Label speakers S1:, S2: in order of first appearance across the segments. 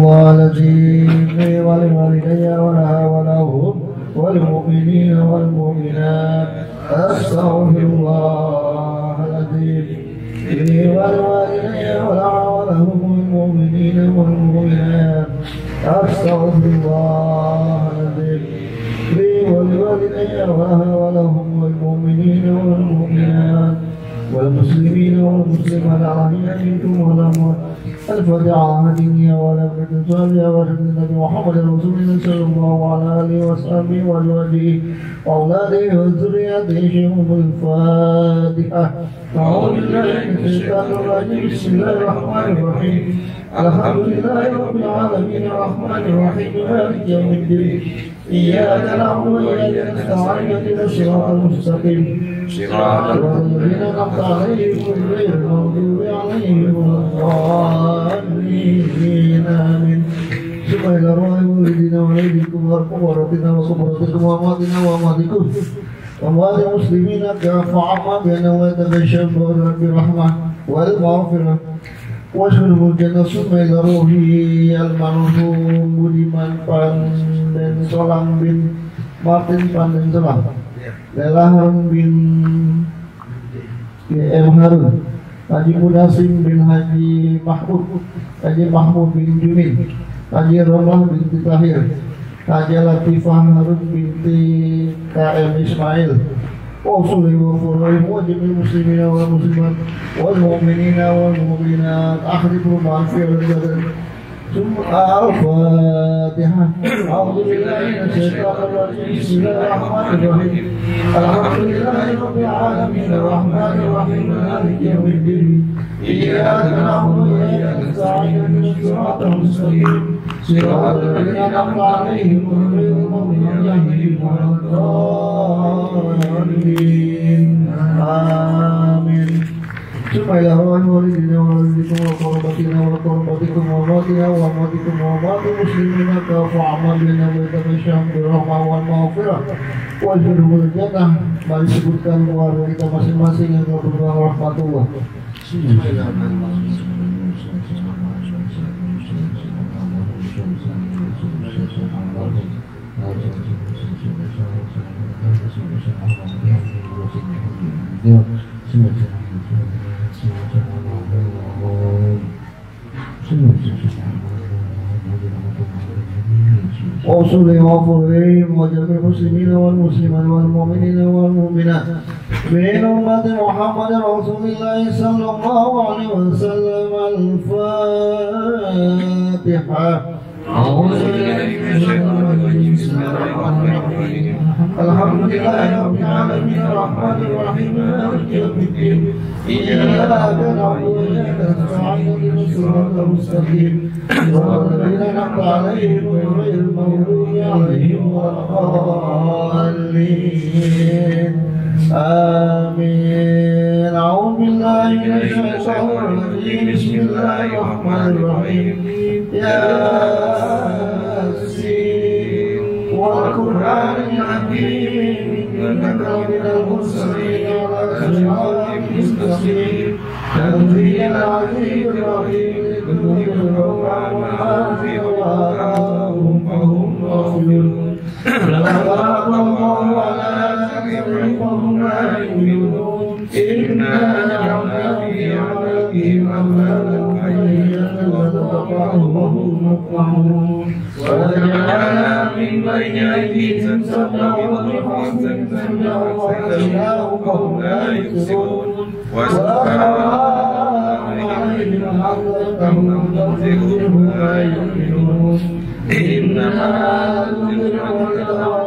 S1: الله العظيم لي ولوالدي ولهم والمؤمنين والمؤمنات أستغفر الله العظيم لي ولوالدي ولهم والمؤمنين والمؤمنات أستغفر الله العظيم لي ولوالدي ولهم والمؤمنين والمؤمنات والمسلمين والمسلمات الأحياء منكم والأموات الفاتحة الدنيا ولم تنسوا وسيدنا محمد رسول الله صلى الله عليه وسلم وأزواجه وأولاده وذريته شيخهم الفاتحة. أعوذ بالله من الشيطان الرجيم. بسم الله الرحمن الرحيم. الحمد لله رب العالمين الرحمن الرحيم مالك يوم الدين. إياك نعبد وإياك نستعين اهدنا الصراط المستقيم صراط الذين أنعمت عليهم غير المغضوب عليهم ولا الضالين آمين. سبحان الله والدينا وعليكم وقبرتنا وقبرتكم وأمواتنا وأمواتكم وأموات المسلمين كافة عامة بأنه يتبشر بالرحمة والمغفرة واشهد الجنة ثم إلى روحي المرحوم Budiman Panden Solang bin Martin Panden Solang, Lela Harun bin M. Harun, Haji Mudasim bin Haji Mahmud, Haji Mahmud bin Jumin, Haji Romlah binti Tahir, Haji Latifah Harun binti KM Ismail. وصلي وفرهم وجميع المسلمين والمسلمات والمؤمنين والمؤمنات أخذكم مع الفعل الجدل ثم الفاتحة. أعوذ بالله من الشيطان الرجيم. بسم الله الرحمن الرحيم. الحمد لله رب العالمين الرحمن الرحيم مالك يوم الدين. إياك نعبد وإياك نستعين اهدنا الصراط المستقيم صراط الذين أنعمت عليهم غير المغضوب عليهم ولا الضالين آمين. Supaya Allah walidina walidikum wa qurbatina wa qurбatikum wa matina wa matikum wa mati muslimina kafa'amal bina wa tabasyam birahmah wal maghfirah wa judul jannah. Mari sebutkan keluarga kita masing-masing yang berdoa rahmatullah. وصلي وفرهم وجميع المسلمين والمسلمات والمؤمنين والمؤمنات من أمة محمد رسول الله صلى الله عليه وسلم. الفاتحة. أعوذ بالله من الشيطان الرجيم. بسم الله الرحمن الرحيم. الحمد لله رب العالمين الرحمن الرحيم مالك يوم الدين. إياك نعبد وإياك نستعين اهدنا الصراط المستقيم صراط الذين أنعمت عليهم غير المغضوب عليهم ولا الضالين آمين. أعوذ بالله من الشيطان الرجيم. بسم الله الرحمن الرحيم. ياسين والقرآن الحكيم إنك لمن المرسلين على صراط مستقيم تنزيل العزيز الرحيم لتنذر القوم وأنذرهم فهم غافلون. لقد الله على أكثرهم لا يؤمنون. إنا جعلنا في أعناقهم أغلالا فهم مقمحون وجعلنا من بين أيديهم سدا ومن خلفهم سدا وأغشيناهم لا يبصرون وسخرنا عليهم حقهم تنزلهم لا يؤمنون. إنما تنذر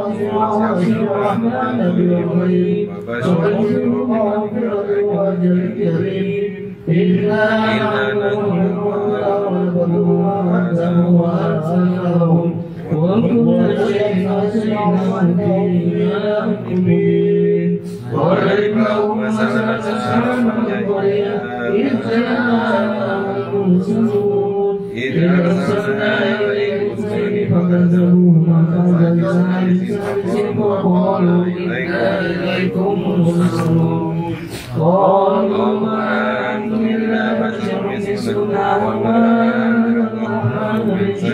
S1: من وسع الرحمن بالغيب وبشر مغفرة وأجر كريم. إنا نحن وأرسلناهم وكل شيء فصلناه في وضرب لهم مثلا أصحاب القرية إذ جاءهم المرسلون إذ أرسلنا إليهم اثنين فكذبوهما فأخذنا بثالث وقالوا إنا إليكم مرسلون. قالوا ما أنتم إلا بشر مثلنا وما أنزل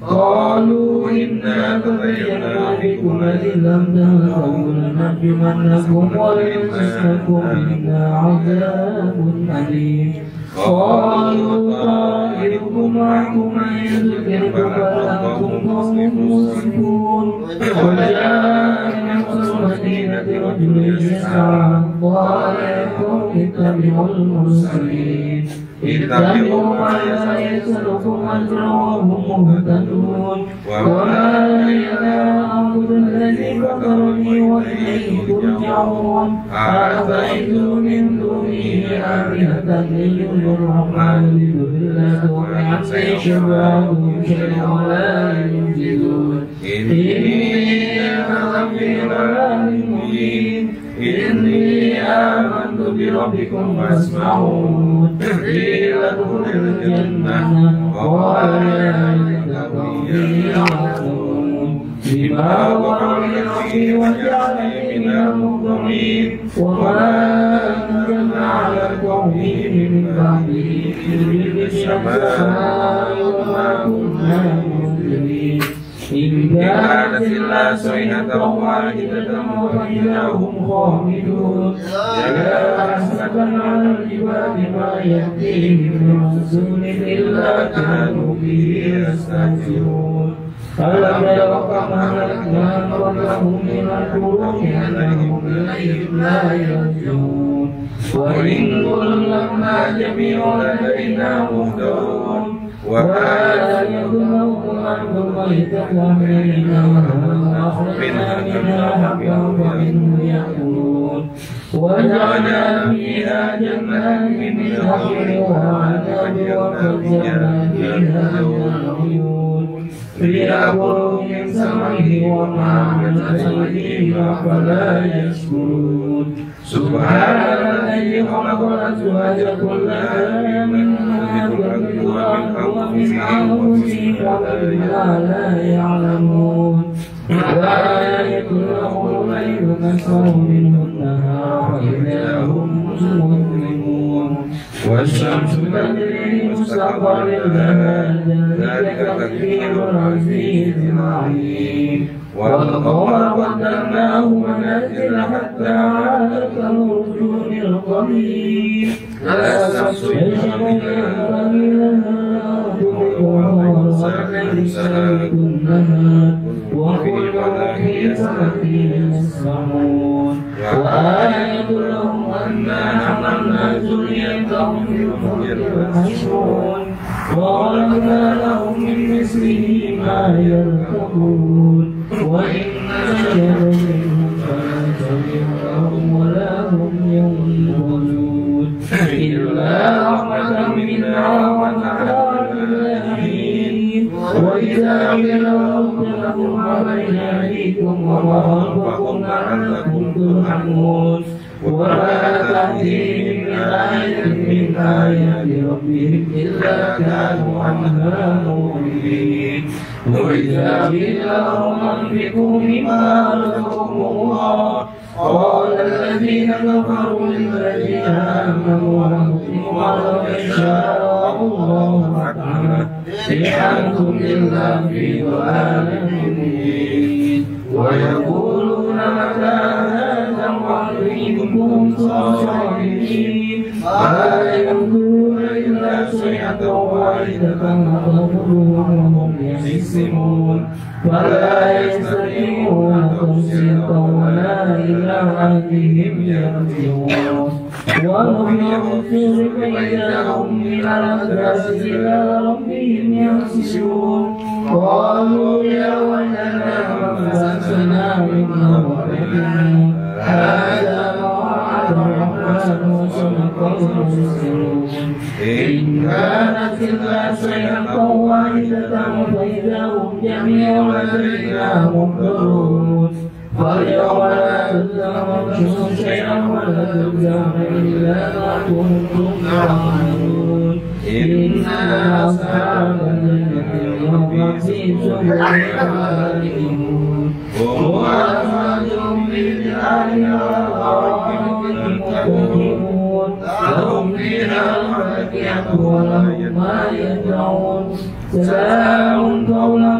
S2: قالوا إنا تطيرنا بكم لئن لم تنتهوا لنرجمنكم وليمسكم منا عذاب أليم قالوا طائركم معكم إن ذكرتم بل أنتم قوم مسرفون وجاء من أقصى المدينة رجل يسعى قال يا قوم اتبعوا المرسلين اتبعوا ما لا يسألكم أجرا وهم مهتدون وما لي لا أعبد الذي فطرني وإليه ترجعون أعطيتم من دونه آلهة يدعون الرحمن لضلة عني شفاعتهم شيئا ولا ينجدون إني أنا في ضلال مبين إني آمنت بربكم فاسمعون قيل ادخل الجنة قال يا ليت قومي يعلمون بما غفر لي ربي وجعلني من المكرمين وما أنزلنا على القوم من بعده من السماء وما كنا منزلين إن كانت إلا صيحة واحدة فإذا هم خامدون يا حسرة على العباد ما يأتيهم من رسول إلا كانوا به يستهزئون ألم يروا كما أهلكنا قبلهم من القرون أنهم إليهم لا يرجعون وإن كلما جميع لدينا مهتدون وهذا يظلم الأرض ميتة وحينا وأخرجنا منها حبا فمنه يأكلون وجعلنا فيها جنات من نخيل وعنب وفجرنا فيها من العيون ليأكلوا من ثمره وما عملت أيديهم أفلا يشكرون سبحان الذي خلق الأزواج كلها مما تنبت الأرض ومن أنفسهم ومما لا يعلمون وآية لهم الليل نسخر منه النهار فإذا هم مظلمون والشمس تجري مستقر لها ذلك تقدير العزيز العليم والقمر قدرناه منازل حتى عاد كالعرجون القديم لا تسبح ينبغي لها والليل سابق النهار وكل في فلك يسبحون وآية لهم أنا حملنا ذريتهم في الفلك المشحون وخلقنا لهم من مثله ما يركبون وإن نشأ منهم فلا تضرهم ولا هم ينقذون إلا رحمة منا ومتاعا للحين وإذا قيل لهم اتقوا ما بين أيديكم وما خلفكم لعلكم ترحمون وما تأتيهم من آية من آيات ربهم إلا كانوا عنها معرضين وإذا قيل لهم أنفقوا مما رزقكم الله قال الذين كفروا للذين آمنوا أنفقوا ولو يشاء الله أطعمه إن أنتم إلا في ضلال مبين ويقولون متى هذا الوعد إن كنتم صادقين ما ينظرون إلا صيحة واحدة فأخذوهم وهم يحسمون فلا يستطيعون توصية ولا إلى أهلهم يرجعون وهم يبصرون فإذا هم من الأسباب إلى ربهم ينسلون قالوا يا ويلنا من بأسنا من ربنا هذا ما وعد الرحمن وصدق المرسلون إن كانت إلا صيحة واحدة فإذا هم جميع لدينا محضرون فاليوم لا تظلم نفس شيئا ولا تجزون إلا ما كنتم تعملون إن أصحاب الجنة اليوم في سرور خالدون وأزواجهم بالجلال والغرائب متكئون لهم فيها فاكهة ولهم ما يدعون سلام قولا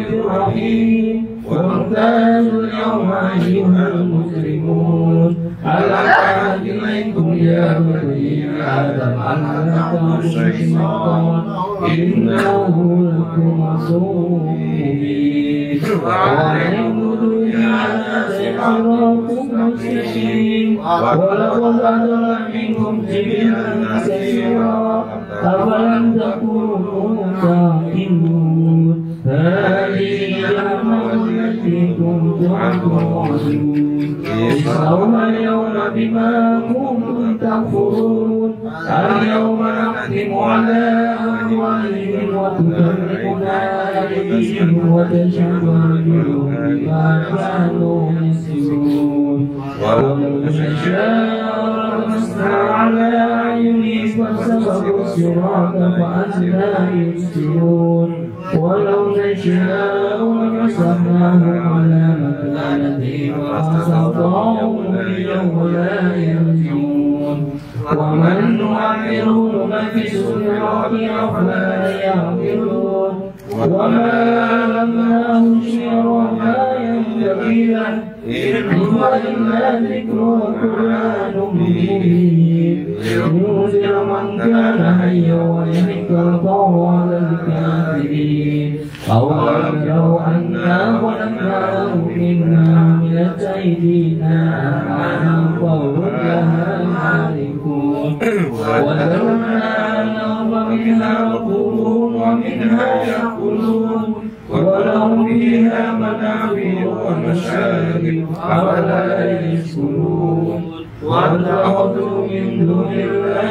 S2: الرحيم وامتازوا اليوم أيها المجرمون ألم أعهد إليكم يا بني آدم أن لا تعبدوا الشيطان إنه لكم عدو مبين وأن اعبدوني على صراط مستقيم ولقد أضل منكم جبلا كثيرا أفلم تكونوا تعقلون هذه جهنم التي كنتم توعدون اصلوها اليوم بما كنتم تكفرون اليوم نختم على أفواههم وتكلمنا أيديهم وتشهد أرجلهم بما كانوا يكسبون ولو نشاء لمسنا على أعينهم فاستبقوا الصراط فأنى يبصرون ولو نشاء لمسحناهم على مكانتهم فاستطاعوا اليوم لا يرجعون ومن نعمره ننكسه في الأرض أفلا يعقلون وما علمناه الشعر وما ينبغي له إن هو إلا ذكر وقرآن مبين لينذر من كان حيا ويحق القول على الكافرين أولم يروا أنا خلقناهم مما عملت أيدينا أنعاما فهم لها مالكون وذرنا الأرض منها ركوبهم ومنها يأكلون ولهم فيها منافع ومشارب أفلا يشكرون واتخذوا من دون الله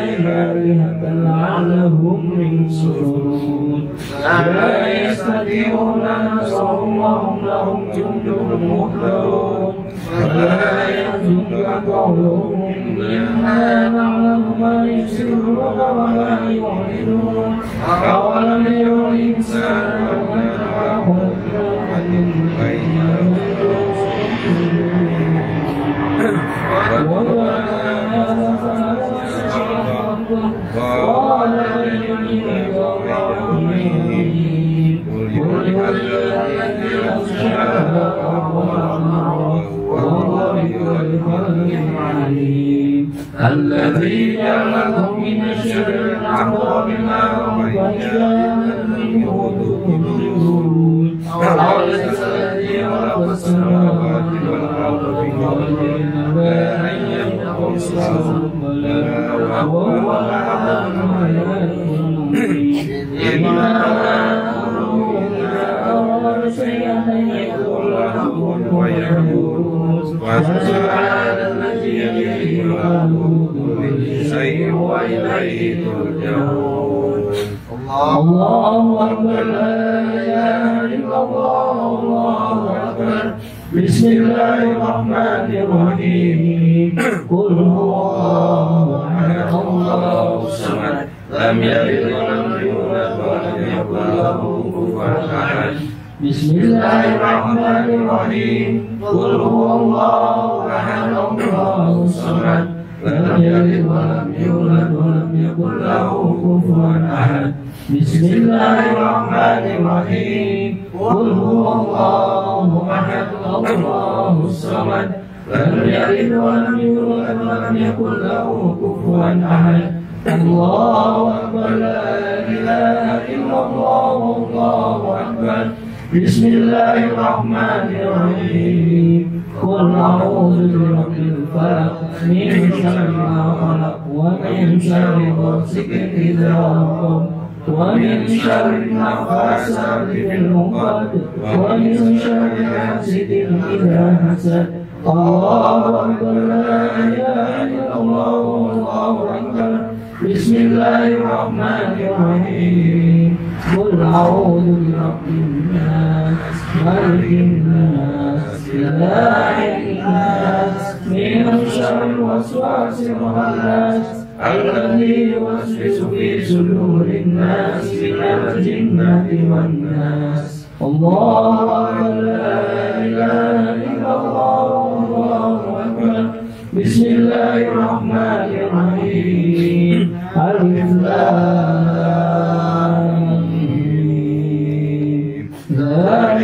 S2: آلهة لعلهم ينصرون لا يستطيعون نصرهم وهم لهم جند مهتدون ولا يحزنك قولهم إنا نعلم ما يسرون وما يعلنون أولم يروا الإنسان أنا خلقناه من قال إني الذي جعلكم من الشجر الأخضر نارا فإذا منه تبصرون أوليس الذي خلق السماوات والأرض بقدر ما أن يخلق وهو العليم الحكيم إنما أمره إذا أراد شيئا أن يقول له كن فيكون وسبحان الذي يفعل كل شيء وإليه ترجعون الله أكبر لا إله إلا الله الله أكبر بسم الله الرحمن الرحيم قل هو الله أحد الله الصمد لم يلد ولم يولد ولم يكن له كفوا أحد بسم الله الرحمن الرحيم قل هو الله أحد الله الصمد لم يلد ولم يولد ولم يكن له كفوا أحد بسم الله الرحمن الرحيم قل هو الله أحد الله الصمد لم يلد ولم يولد ولم يكن له كفوا أحد الله أكبر لا إله إلا الله الله أكبر بسم الله الرحمن الرحيم قل أعوذ برب الفلق من شر ما خلق ومن شر غاسق إذا وقب ومن شر النفاثات في العقد ومن شر حاسد إذا حسد الله أكبر لا إله إلا الله الله أكبر بسم الله الرحمن الرحيم قل أعوذ برب الناس ملك الناس إله الناس من شر الوسواس الخناس الذي يوسوس في صدور الناس من الجنة والناس الله أكبر لا إله إلا الله الله أكبر بسم الله الرحمن الرحيم ألف لام ميم ذلك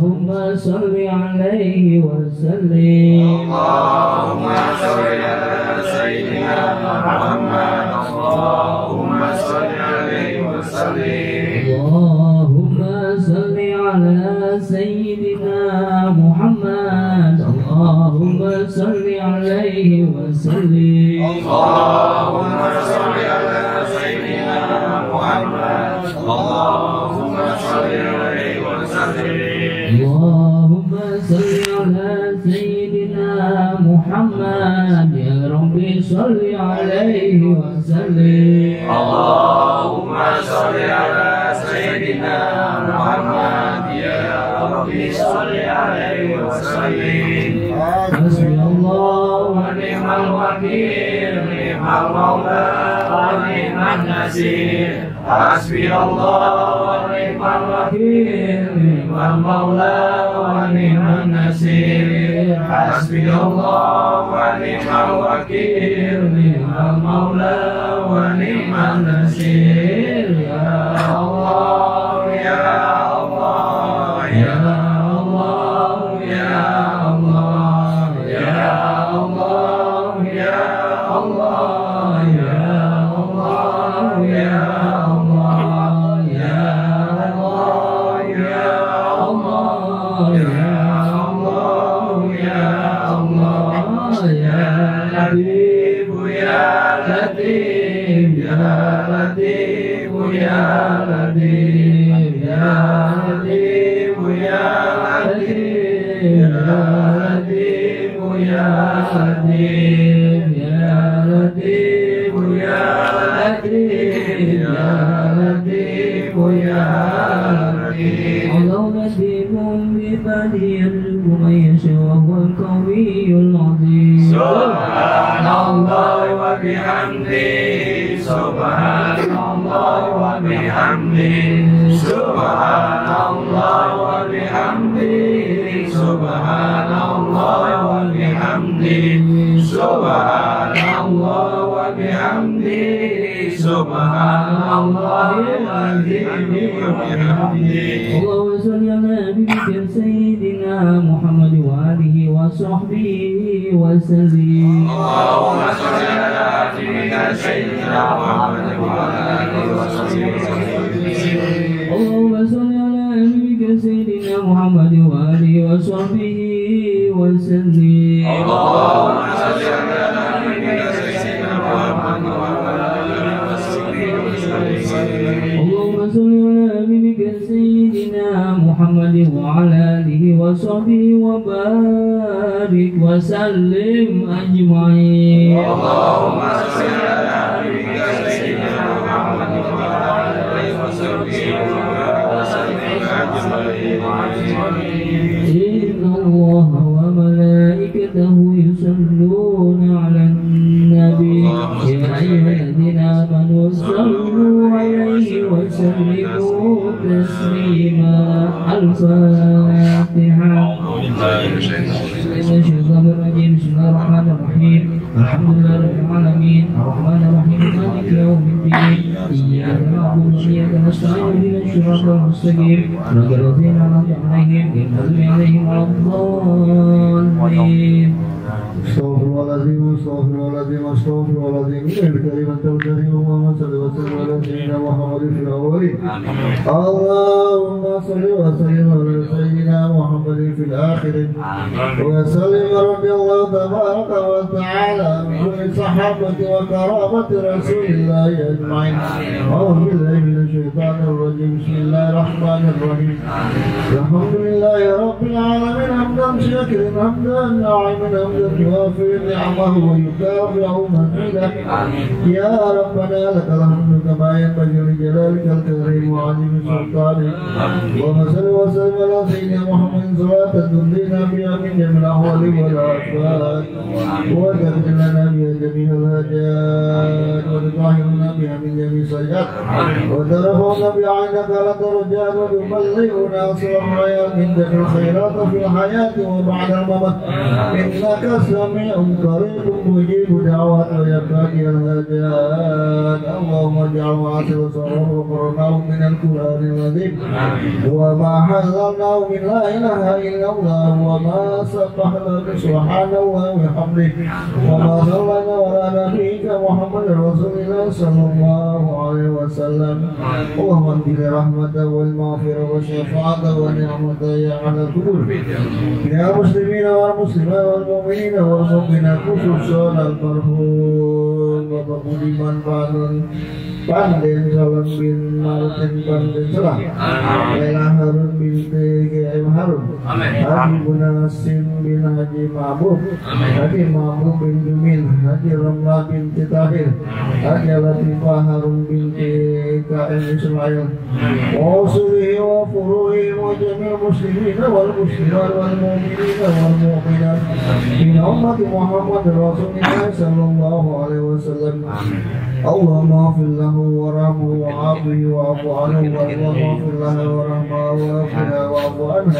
S2: اللهم صل عليه وسلم
S3: اللهم صل على سيدنا محمد اللهم صل عليه وسلم
S2: اللهم صل على سيدنا محمد اللهم صل عليه وسلم
S3: اللهم صل على سيدنا محمد اللهم صل عليه وسلم
S2: اللهم صل على سيدنا محمد يا ربي صل عليه وسلم
S3: اللهم صل على سيدنا محمد يا ربي صل عليه وسلم
S2: حسبي الله
S3: ونعم الوكيل نعم المولى ونعم النصير حسبي الله ونعم الوكيل نعم المولى ونعم النصير حسبي الله ونعم الوكيل نعم المولى ونعم النصير يا الله يا الله يا الله يا الله يا الله يا الله يا الله يا الله يا الله يا الله يا الله يا الله يا لطيف يا لطيف يا لطيف يا لطيف يا لطيف يا لطيف يا لطيف يا لطيف يا لطيف يا لطيف يا لطيف
S2: الله لطيف بعباده يرزق من يشاء وهو القوي العظيم
S3: سبحان الله وبحمده سبحان الله وبحمده سبحان الله وبحمده سبحان الله وبحمده سبحان الله وبحمده سبحان الله العظيم وبحمده
S2: اللهم صل على نبيك سيدنا محمد وآله وصحبه وسلم
S3: اللهم صل على نبيك سيدنا محمد وعلى آله وصحبه وسلم
S2: اللهم صل على نبيك سيدنا محمد وآله وصحبه وسلم
S3: اللهم صل على نبيك سيدنا محمد وعلى آله وصحبه وسلم
S2: اللهم صل على نبيك سيدنا محمد وعلى آله وصحبه وبارك وسلم أجمعين
S3: اللهم صل على نبيك سيدنا محمد وعلى آله وصحبه وسلم أجمعين
S2: إن الله وملائكته يصلون على النبي يا أيها الذين آمنوا صلوا عليه وسلموا تسليما الفاتحة الشيطان الرجيم بسم الله الرحمن الرحيم الحمد لله رب العالمين الرحمن الرحيم مالك يوم الدين إياك نعبد وإياك نستعين اهدنا الصراط المستقيم صراط الذين أنعمت عليهم غير المغضوب عليهم ولا الضالين
S1: Astagfirullahaladzim, astagfirullahaladzim, astagfirullahaladzim. Kalimatul karim Muhammad sallallahu alaihi wasallam sayyidina Muhammad fil awwalin. Allahumma salli wa sallim ala sayyidina Muhammad fil akhirin. Wa sallim rabbi Allah tabaraka wa ta'ala min sahabati wa karamati Rasulillah ajma'in. A'udzu billahi minash shaitanir rajim. Bismillahir rahmanir rahim. Alhamdulillahi rabbil alamin hamdan shakiran hamdan na'iman hamdan يوافي نعمه ويكافئ مزيده يا ربنا لك الحمد كما ينبغي لجلالك الكريم وعظيم سلطانك وصل وسلم على سيدنا محمد صلاة تنزينا بها من جميع الأحوال والآفات وتغفر لنا بها جميع الهجات وتطهرنا بها من جميع السيئات وترفعنا بها عندك على درجات وتبلغنا أصل الحياة من جميع الخيرات في الحياة وبعد بعد الممات إنك سميع قريب مجيب دعوات ويا قاضي الحاجات اللهم اجعل معاصر سرور وقرناه من القرآن العظيم وما حللناه من لا إله إلا الله وما سبحنا سبحان الله وبحمده وما صلينا على نبيك محمد رسول الله صلى الله عليه وسلم اللهم انزل رحمة والمغفرة والشفاعة ونعمة يا على القبور يا مسلمين والمسلمات والمؤمنين والمؤمنات خصوصا المرحوم Bapak Budiman Panden Salam bin Martin Panden Salah Lela Harun binti GM Harun Haji Munasim bin Haji Mahbub Haji Mahbub bin Jumin Haji Ramlah binti Tahir Haji Latifah Harun binti KM Ismail Wasulihi wa furuhi wa jami'il muslimin wal muslimat wal mu'minin wal mu'minat min ummati Muhammad Rasulullah sallallahu alaihi wasallam Allahumma ighfir lahu warhamhu wa'afihi wa'fu anhu Allahumma ighfir lahu warhamhu wa'afu anhu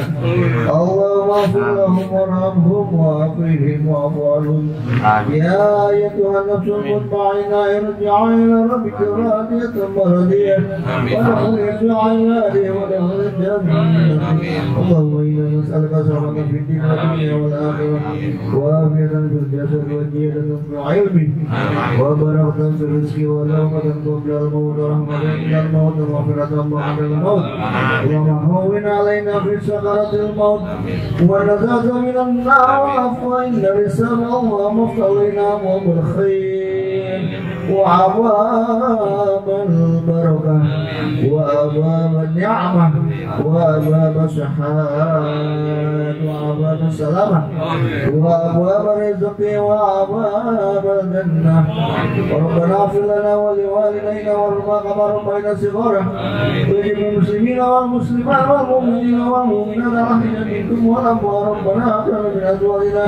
S1: Allahumma ighfir lahum warhamhum wa'afihim wa'fu anhum Ya ayyatuhan nafsul mutma'inah irji'i ila rabbika radiyatan maradiyah اللهم إنا نسألك سلامة في الدين والدنيا والآخرة وعافية في الجسد وزيادة في العلم وبركة في الرزق ولومة قبل الموت ورحمة عند الموت ومغفرة بعد الموت اللهم هون علينا في سكرات الموت ونجاة من النار والعفو عند الحساب اللهم افتح لنا أبواب الخير وأبواب البركة وأبواب النعمة وأبواب الصحة وأبواب السلامة وأبواب الرزق وأبواب الجنة ربنا اغفر لنا ولوالدينا ولما ربنا صغارا وجب المسلمين والمسلمات والمؤمنين والمؤمنات الأحياء منكم والأموات ربنا هب لنا من أزواجنا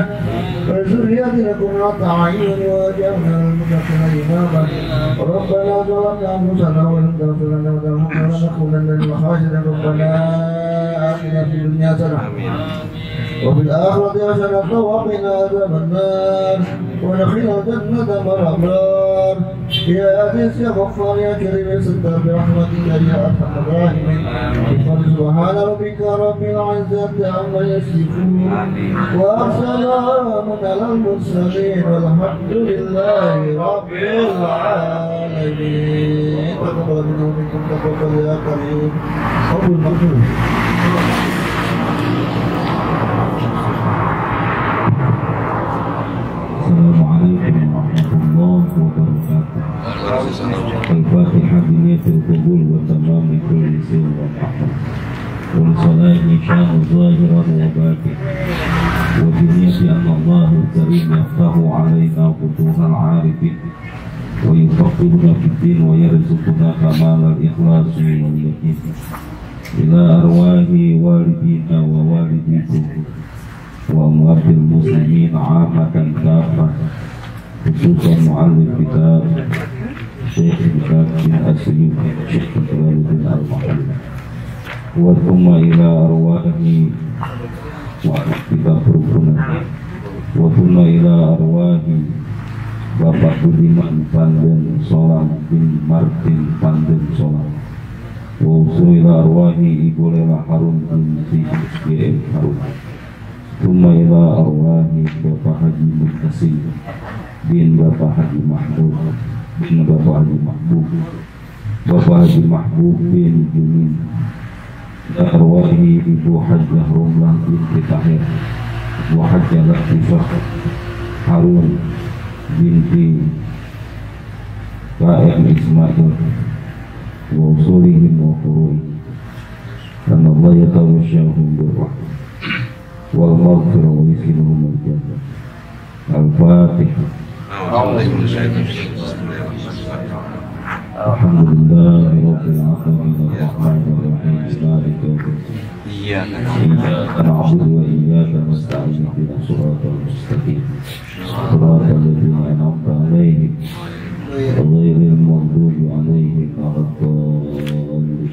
S1: وذرياتنا قرة أعين واجعلنا للمتقين إماما ربنا ظلمنا أنفسنا وإن تغفر لنا وترحمنا لنكونن من الخاسرين ربنا آتنا في الدنيا حسنة وفي الآخرة حسنة وقنا عذاب النار وادخلنا الجنة مع الأبرار يا عزيز يا غفار يا كريم يا ستار برحمتك يا أرحم الراحمين سبحان ربك رب العزة عما يصفون وسلام على المرسلين والحمد لله رب العالمين تقبل منا ومنكم تقبل يا كريم رب المغفور
S2: السلام عليكم ورحمة الله وبركاته. الفاتحة بنية القبول وتمام كل سر ومحبة والصلاة شان ظاهرا وباطنا وبنية أن الله الكريم يفتح علينا فتوح العارفين ويفقهنا في الدين ويرزقنا كمال الإخلاص واليقين إلى أرواح والدينا ووالديكم وأموات المسلمين عامة كافة خصوصا معلم كتاب شيخ كتاب بن أسلم شيخ جلال الدين المحلي وثم إلى أرواح كتاب ركنا وثم إلى أرواح Bapak Budiman Panden Solang bin Martin Panden Solang wa ila arwahi Ibu Lela Harun binti GM Harun Tuma ila arwahi Bapak Haji Muqtasim bin Bapak Haji Mahbub bin Bapak Haji Mahbub Bapak Haji Mahbub bin Jumin ila arwahi Ibu Hajjah Romlah binti Tahir wa Hajjah Latifah Harun binti KM Ismail wa usulihim wa furu'ihim karena Allah yatawasyahum birrahmah wal maghfirah wa yuslimuhum al-jannah. Al-Fatihah. Alhamdulillah rabbil alamin arrahmanir rahim maliki yaumiddin iyyaka na'budu wa iyyaka nasta'in ihdinas siratal mustaqim siratal ladzina an'amta 'alaihim ghairil maghdubi 'alaihim waladdallin.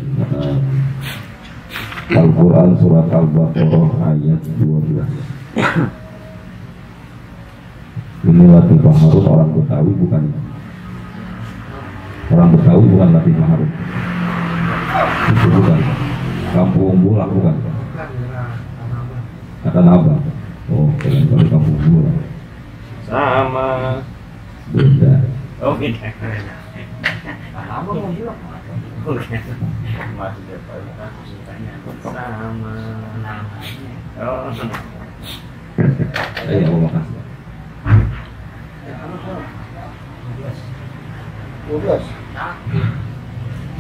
S2: Al-Quran surat Al-Baqarah ayat 12.
S4: Ini Latifah Harun orang Betawi bukan? Orang Betawi bukan Latifah Harun. Itu bukan. Kampung Bulak bukan? Kata Abang. Oh, kalian Kampung Bulak.
S3: Sama.
S4: Beda.
S3: Oh, beda. Abang mau Bulak. Oke. Masih dapat sama. Oh.
S4: Ayo, makasih.
S1: 12.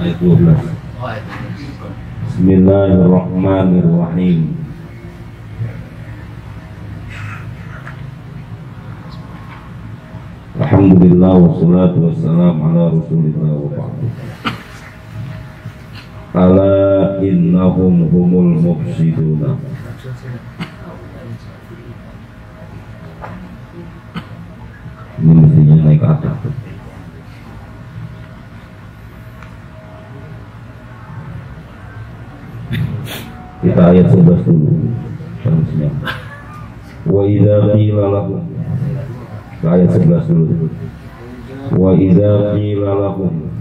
S4: Ayat 12. Bismillahirrahmanirrahim. Alhamdulillah wassalatu wassalamu ala Rasulillah wa ba'du. Ala innahum humul mufsiduna. Ini mestinya naik ke atas. Kita ayat 11 dulu. Wa idza qila lahum. Ayat 11 dulu. Wa idza qila lahum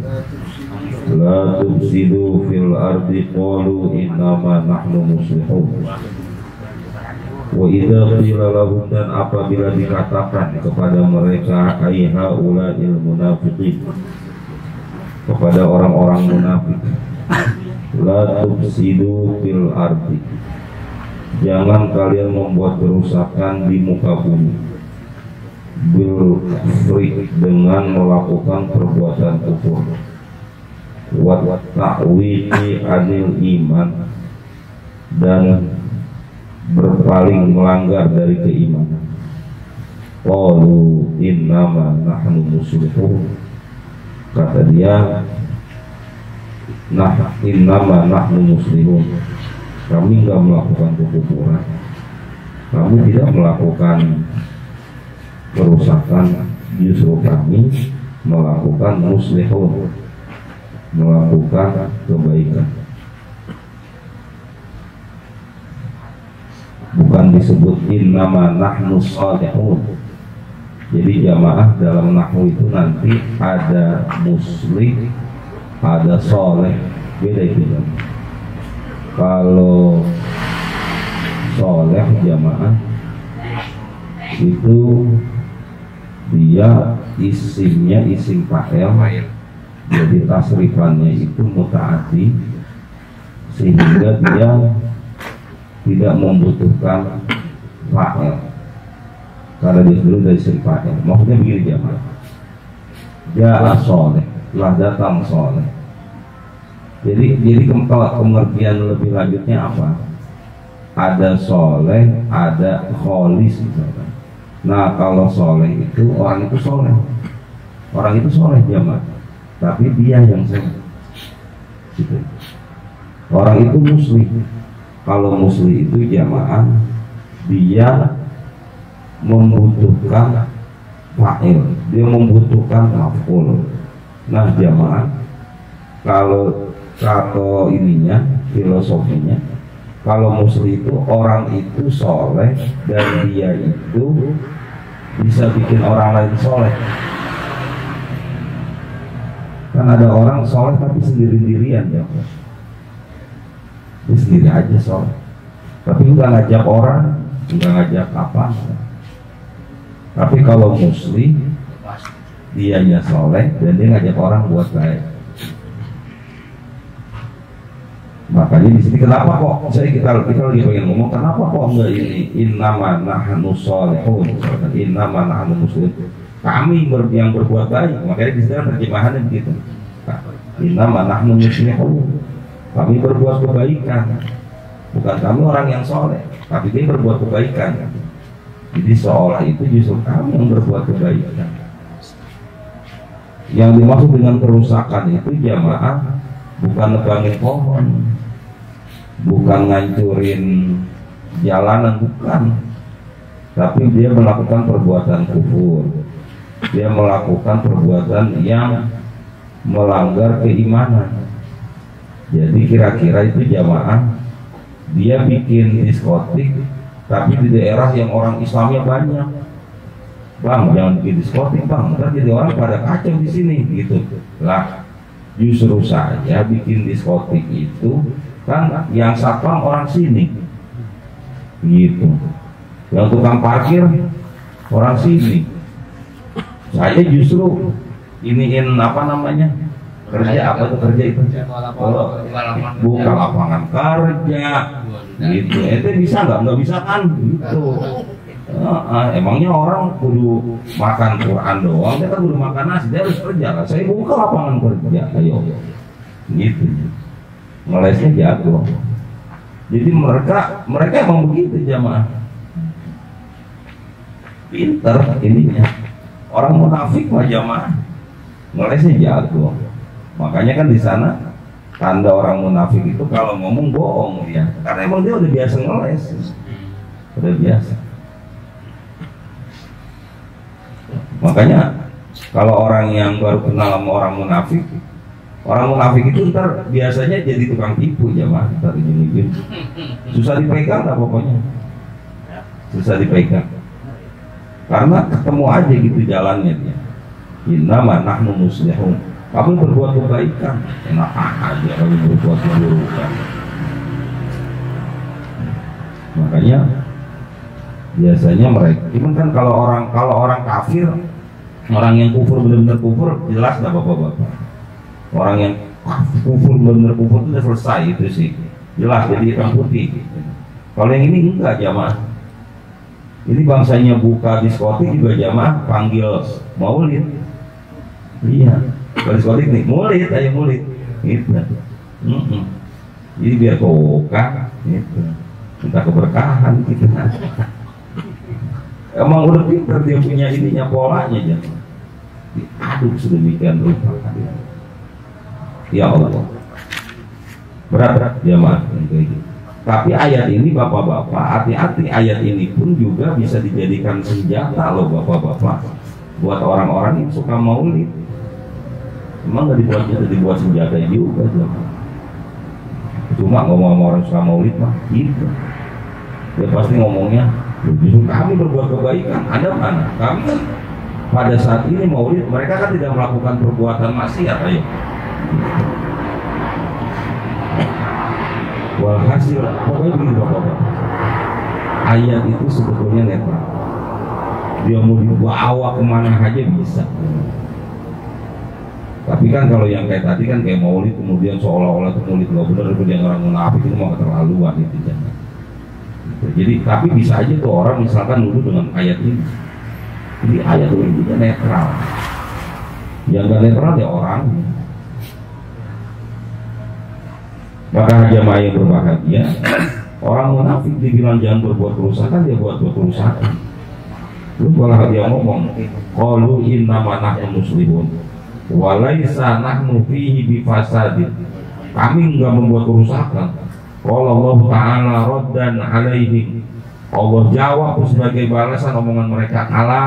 S4: la tufsidu fil ardi qalu innama nahnu muslihun. Wa idza qila lahum, dan apabila dikatakan kepada mereka ai haula'il munafiqin, kepada orang-orang munafik, la tufsidu fil ardi, jangan kalian membuat kerusakan di muka bumi, bil kufri, dengan melakukan perbuatan kufur, wa ta'wili anil iman, dan berpaling melanggar dari keimanan. Qalu innama nahnu muslihun, kata dia, nah innama nahnu muslihun, kami enggak melakukan kekufuran, kami tidak melakukan kerusakan, justru kami melakukan muslihun, melakukan kebaikan. Bukan disebut innama nahnu salihun. Jadi jamaah dalam nahwu itu nanti ada muslih, ada soleh, beda itu. Kalau soleh jamaah itu dia isimnya isim fa'il, jadi tasrifannya itu mutaati, sehingga dia tidak membutuhkan fa'il karena dia dulu dari isim fa'il. Maksudnya begini jamaah, ja'a soleh, telah datang soleh. Jadi kalau pengertian lebih lanjutnya apa? Ada soleh, ada kholis misalkan. Nah kalau soleh itu orang itu soleh, orang itu soleh jamaah, tapi dia yang soleh. Gitu. Orang itu muslim. Kalau muslim itu jamaah, dia membutuhkan fa'il, dia membutuhkan maf'ul. Nah jamaah, kalau ininya, filosofinya, kalau muslim itu orang itu soleh dan dia itu bisa bikin orang lain soleh. Kan ada orang soleh tapi sendiri-sendirian ya, dia sendiri aja soleh, tapi nggak ngajak orang, nggak ngajak apa. Tapi kalau muslim, dianya soleh dan dia ngajak orang buat baik. Makanya di sini kenapa kok kita lagi pengen ngomong kenapa kok enggak ini innama nahnu sholihun, innama nahnu muslimun, kami yang berbuat baik. Makanya di sini terjemahannya begitu, innama nahnu muslimun, kami berbuat kebaikan. Bukan kami orang yang soleh, tapi dia berbuat kebaikan. Jadi seolah itu justru kami yang berbuat kebaikan. Yang dimaksud dengan kerusakan itu jamaah bukan nebangin pohon, bukan ngancurin jalanan, bukan. Tapi dia melakukan perbuatan kufur, dia melakukan perbuatan yang melanggar keimanan. Jadi kira-kira itu jamaah, dia bikin diskotik tapi di daerah yang orang Islamnya banyak. Bang, jangan bikin diskotik bang, ntar jadi orang pada kacau di sini gitu. Lah, justru saja bikin diskotik itu kan yang satpam orang sini, gitu. Yang tukang parkir orang sini. Saya justru iniin apa namanya kerja apa tuh kerja itu? Buka lapangan kerja, gitu. Ente bisa nggak bisa kan? Gitu. Emangnya orang kudu makan Quran doang, dia kan kudu makan nasi, dia harus kerja lah. Saya buka lapangan kerja, ayo, gitu. Ngelesnya jago. Jadi mereka emang begitu jamaah. Pinter ininya. Orang munafik mah jamaah, ngelesnya jago. Makanya kan di sana tanda orang munafik itu kalau ngomong bohong ya, karena emang dia udah biasa ngeles, udah biasa. Makanya kalau orang yang baru kenal sama orang munafik itu ntar biasanya jadi tukang tipu jamaah, ntar ujung-ujung susah dipegang lah pokoknya, susah dipegang karena ketemu aja gitu jalannya dia. Innama nahnu muslihun, kamu berbuat kebaikan, enak aja kamu berbuat keburukan. Makanya biasanya mereka, cuman kan kalau orang kafir, orang yang kufur benar-benar kufur, jelas dah bapak-bapak. Orang yang kufur benar-benar kufur itu udah selesai itu sih, jelas jadi hitam putih. Kalau yang ini enggak jamaah. Ini bangsanya buka diskotik juga jamaah panggil maulid. Iya, buka diskotik nih maulid, ayo maulid. Gitu. Jadi biar kokang, gitu. Minta keberkahan gitu. Emang udah pinter dia punya ininya, polanya aja. Diaduk sedemikian rupa. Ya Allah, berat jamaah kayak gitu. Tapi ayat ini bapak-bapak, hati-hati, ayat ini pun juga bisa dijadikan senjata loh bapak-bapak, buat orang-orang yang suka maulid. Emang nggak dibuat senjata juga jamaah. Cuma ngomong sama orang suka maulid mah gitu. Dia pasti ngomongnya, justru kami berbuat kebaikan, Anda mana? Kami kan pada saat ini maulid, mereka kan tidak melakukan perbuatan maksiat, ayo. Walhasil, pokoknya begini bapak-bapak, ayat itu sebetulnya netral. Dia mau dibawa kemana aja bisa. Tapi kan kalau yang kayak tadi kan kayak maulid kemudian seolah-olah itu maulid nggak benar, itu yang orang munafik itu mau keterlaluan itu jangan. Jadi tapi bisa aja tuh orang misalkan nuduh dengan ayat ini. Jadi ayat itu juga netral. Yang nggak netral ya orang. Maka jamaah yang berbahagia, orang munafik dibilang jangan berbuat kerusakan, dia buat kerusakan. Lu kalau dia ngomong, qalu innama nahnu muslimun, walaisa nahnu fihi bifasadin. Kami enggak membuat kerusakan. Qala Allah Ta'ala raddan alaihim. Allah jawab sebagai balasan omongan mereka, ala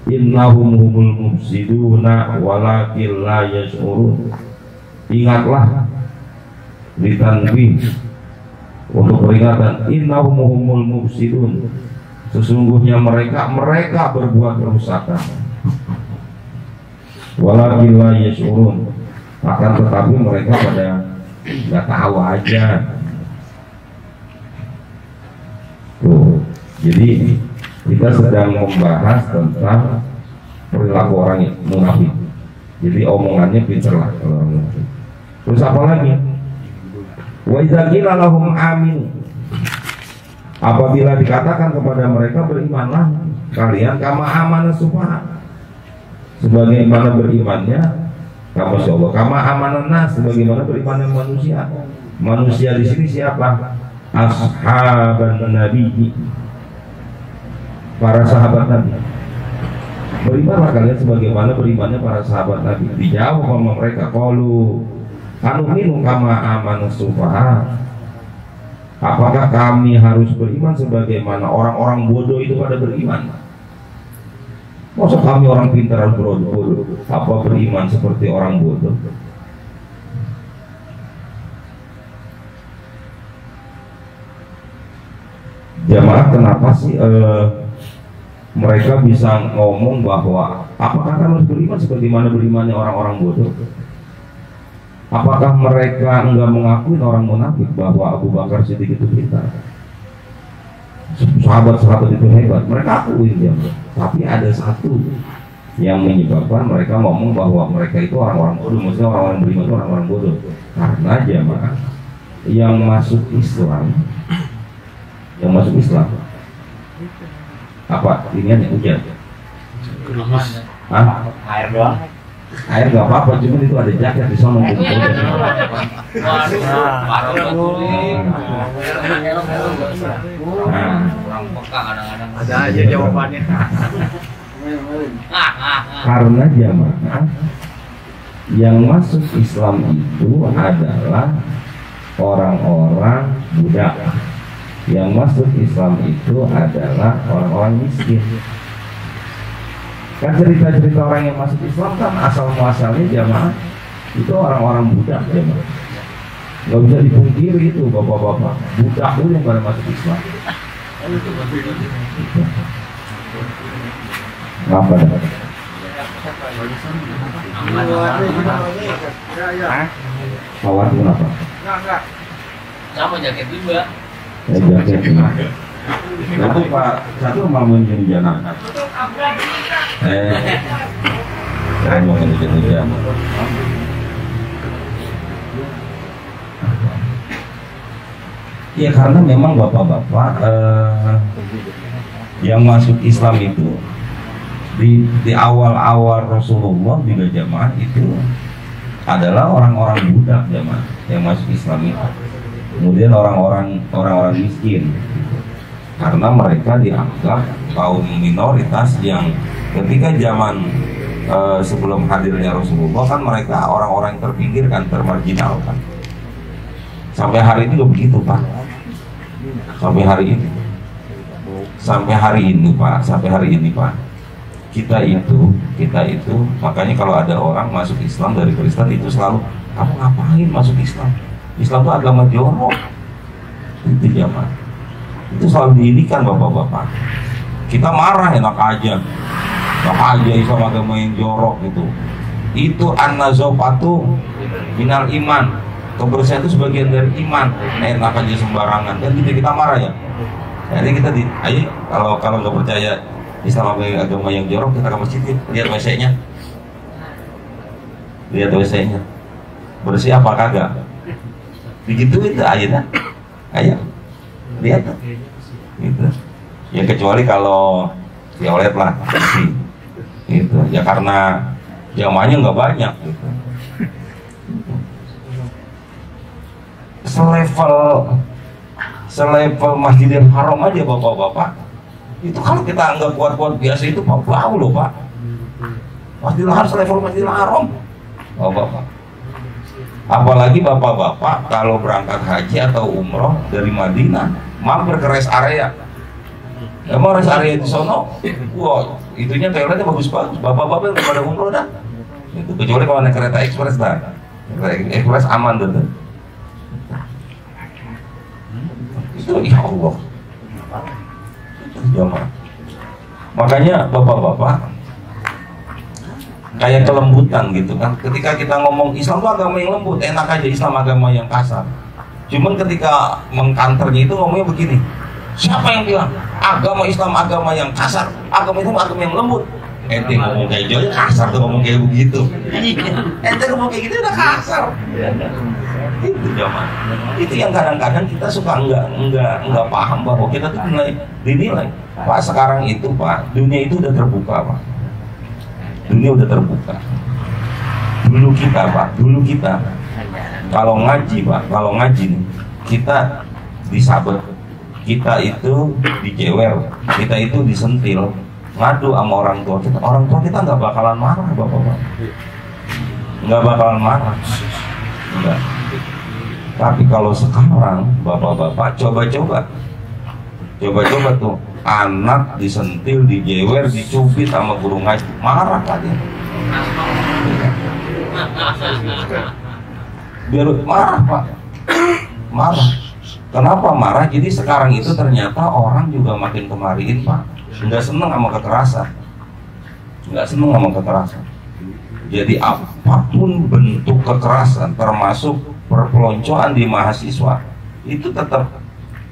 S4: innahum humul mufsiduna walakin la yash'urun. Ingatlah, ditanbih untuk peringatan, innahum humul mufsidun, sesungguhnya mereka berbuat kerusakan, walakin la yash'urun, akan tetapi mereka pada nggak tahu aja. Tuh, jadi kita sedang membahas tentang perilaku orang yang munafik. Jadi omongannya pinter lah kalau orang munafik. Terus apa lagi? Wa idza qila lahum amin, apabila dikatakan kepada mereka berimanlah kalian kama amana sufaha, sebagaimana berimannya Masya Allah, kama amanan nas, sebagaimana berimannya manusia. Manusia di sini siapa? Ashaban Nabi, para sahabat Nabi. Berimanlah kalian sebagaimana berimannya para sahabat Nabi. Dijawab sama mereka, qalu anu'minu kama amana sufaha. Apakah kami harus beriman sebagaimana orang-orang bodoh itu pada beriman? Masa kami orang pintar harus bodoh? Apa beriman seperti orang bodoh? Jamaah, kenapa sih mereka bisa ngomong bahwa apakah harus beriman sebagaimana berimannya orang-orang bodoh? Apakah mereka enggak mengakui orang munafik bahwa Abu Bakar Siddiq itu pintar, sahabat-sahabat itu hebat? Mereka akui dia, tapi ada satu yang menyebabkan mereka ngomong bahwa mereka itu orang-orang bodoh. Maksudnya orang-orang beriman itu orang-orang bodoh karena jamaah yang masuk Islam apa ini hanya hujan?
S3: Air doang.
S4: Air nggak apa-apa, cuma itu ada jaket di sana.
S3: Ada aja jawabannya.
S4: Karena jamaah yang masuk Islam itu adalah orang-orang budak. Yang masuk Islam itu adalah orang-orang miskin. Kan cerita-cerita orang yang masuk Islam kan asal muasalnya jamaah itu orang-orang budak jamaah. Gak bisa dipungkiri itu bapak-bapak budak itu yang pada masuk Islam. Kenapa dah? Khawatir kenapa?
S2: Sama jaket juga.
S4: Jaket itu Pak satu mau menjadi jana. Saya mau menjadi jana. Ya karena memang bapak-bapak yang masuk Islam itu di awal-awal Rasulullah juga jamaah itu adalah orang-orang budak jamaah yang masuk Islam itu. Kemudian orang-orang miskin, karena mereka dianggap kaum minoritas yang ketika zaman sebelum hadirnya Rasulullah kan mereka orang-orang yang terpinggirkan, termarginalkan. Sampai hari ini juga begitu Pak. Sampai hari ini Pak. Kita itu makanya kalau ada orang masuk Islam dari Kristen itu selalu, kamu ngapain masuk Islam? Islam itu agama jorok. Itu jamaah. Itu selalu diindikan bapak-bapak. Kita marah enak aja Islam agama yang jorok gitu. Itu an-nazafatu minal iman. Kebersihan itu sebagian dari iman. Enak aja sembarangan. Dan kita marah ya. Jadi kita ayo kalau nggak percaya Islam agama yang jorok, kita ke masjid, lihat WC-nya. Bersih apa kagak? Begitu itu aja dah. Ayo lihat gitu. Ya kecuali kalau violet lah gitu. Ya karena jamaahnya nggak banyak gitu. Selevel Masjidil Haram aja bapak-bapak. Itu kalau kita nggak kuat-kuat biasa itu Pak bau loh Pak. Masjidil Haram selevel Masjidil Haram. Oh bapak. Apalagi bapak-bapak kalau berangkat haji atau umroh dari Madinah mampir ke rest area. Emang rest area di sono, wow, itunya toiletnya bagus-bagus. Bapak-bapak yang pada umroh dah. Itu kecuali kalau naik kereta ekspres dah. Kereta ekspres aman tuh. Itu ya Allah. Makanya bapak-bapak kayak kelembutan gitu kan. Ketika kita ngomong Islam itu agama yang lembut, enak aja. Islam agama yang kasar. Cuman ketika mengkanternya itu ngomongnya begini, siapa yang bilang agama Islam agama yang kasar, agama Islam agama yang lembut? Ente ngomong kayak gitu kasar tuh, ngomong kayak begitu. Ente ngomong kayak gitu udah kasar. Itu jamaah. Itu yang kadang-kadang kita suka enggak paham bahwa kita tuh dinilai. Pak sekarang itu Pak, dunia itu udah terbuka Pak. Dunia udah terbuka. Dulu kita kalau ngaji Pak, nih, kita disabet, kita itu dijewer, kita itu disentil, ngadu sama orang tua kita. Orang tua kita nggak bakalan marah bapak-bapak, nggak bakalan marah, enggak. Tapi kalau sekarang bapak-bapak coba-coba tuh anak disentil, dijewer, dicubit sama guru ngaji, marah kan dia. Biar marah Pak, marah. Kenapa marah? Jadi sekarang itu ternyata orang juga makin kemariin Pak, nggak seneng sama kekerasan, nggak seneng sama kekerasan. Jadi apapun bentuk kekerasan, termasuk perpeloncoan di mahasiswa, itu tetap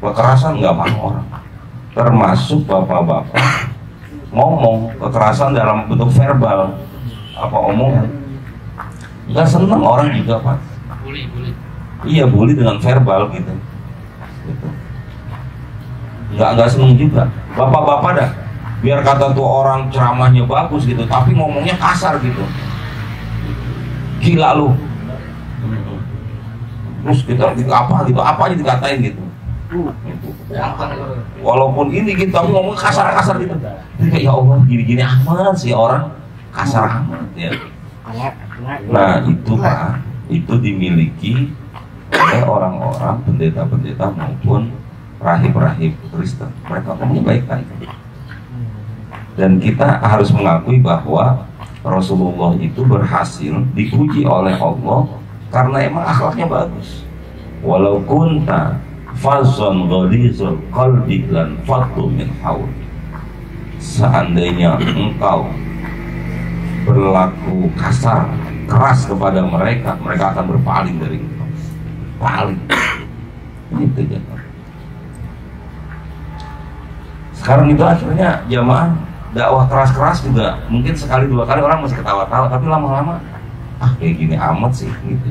S4: kekerasan, nggak mau orang. Termasuk bapak-bapak ngomong kekerasan dalam bentuk verbal, apa omongan, nggak seneng orang juga Pak. Iya, bully dengan verbal gitu. Nggak seneng juga. Bapak-bapak dah, biar kata tuh orang ceramahnya bagus gitu, tapi ngomongnya kasar gitu. Gila lu. Terus kita apa gitu, apa aja dikatain gitu. Walaupun ini kita ngomong kasar-kasar gitu. Ya Allah, gini-gini amat sih orang, kasar amat ya. Nah itu Pak, itu dimiliki oleh orang-orang pendeta-pendeta maupun rahib-rahib Kristen. Mereka ngomongnya baik-baik. Dan kita harus mengakui bahwa Rasulullah itu berhasil dipuji oleh Allah karena emang akhlaknya bagus. Walau kunta fazzan ghalidhal qalbi lan faddu min haul. Seandainya engkau berlaku kasar, keras kepada mereka, mereka akan berpaling dari engkau. Paling itu ya. Sekarang itu akhirnya jamaah dakwah keras-keras juga mungkin sekali dua kali orang masih ketawa-tawa, tapi lama-lama kayak gini amat sih gitu.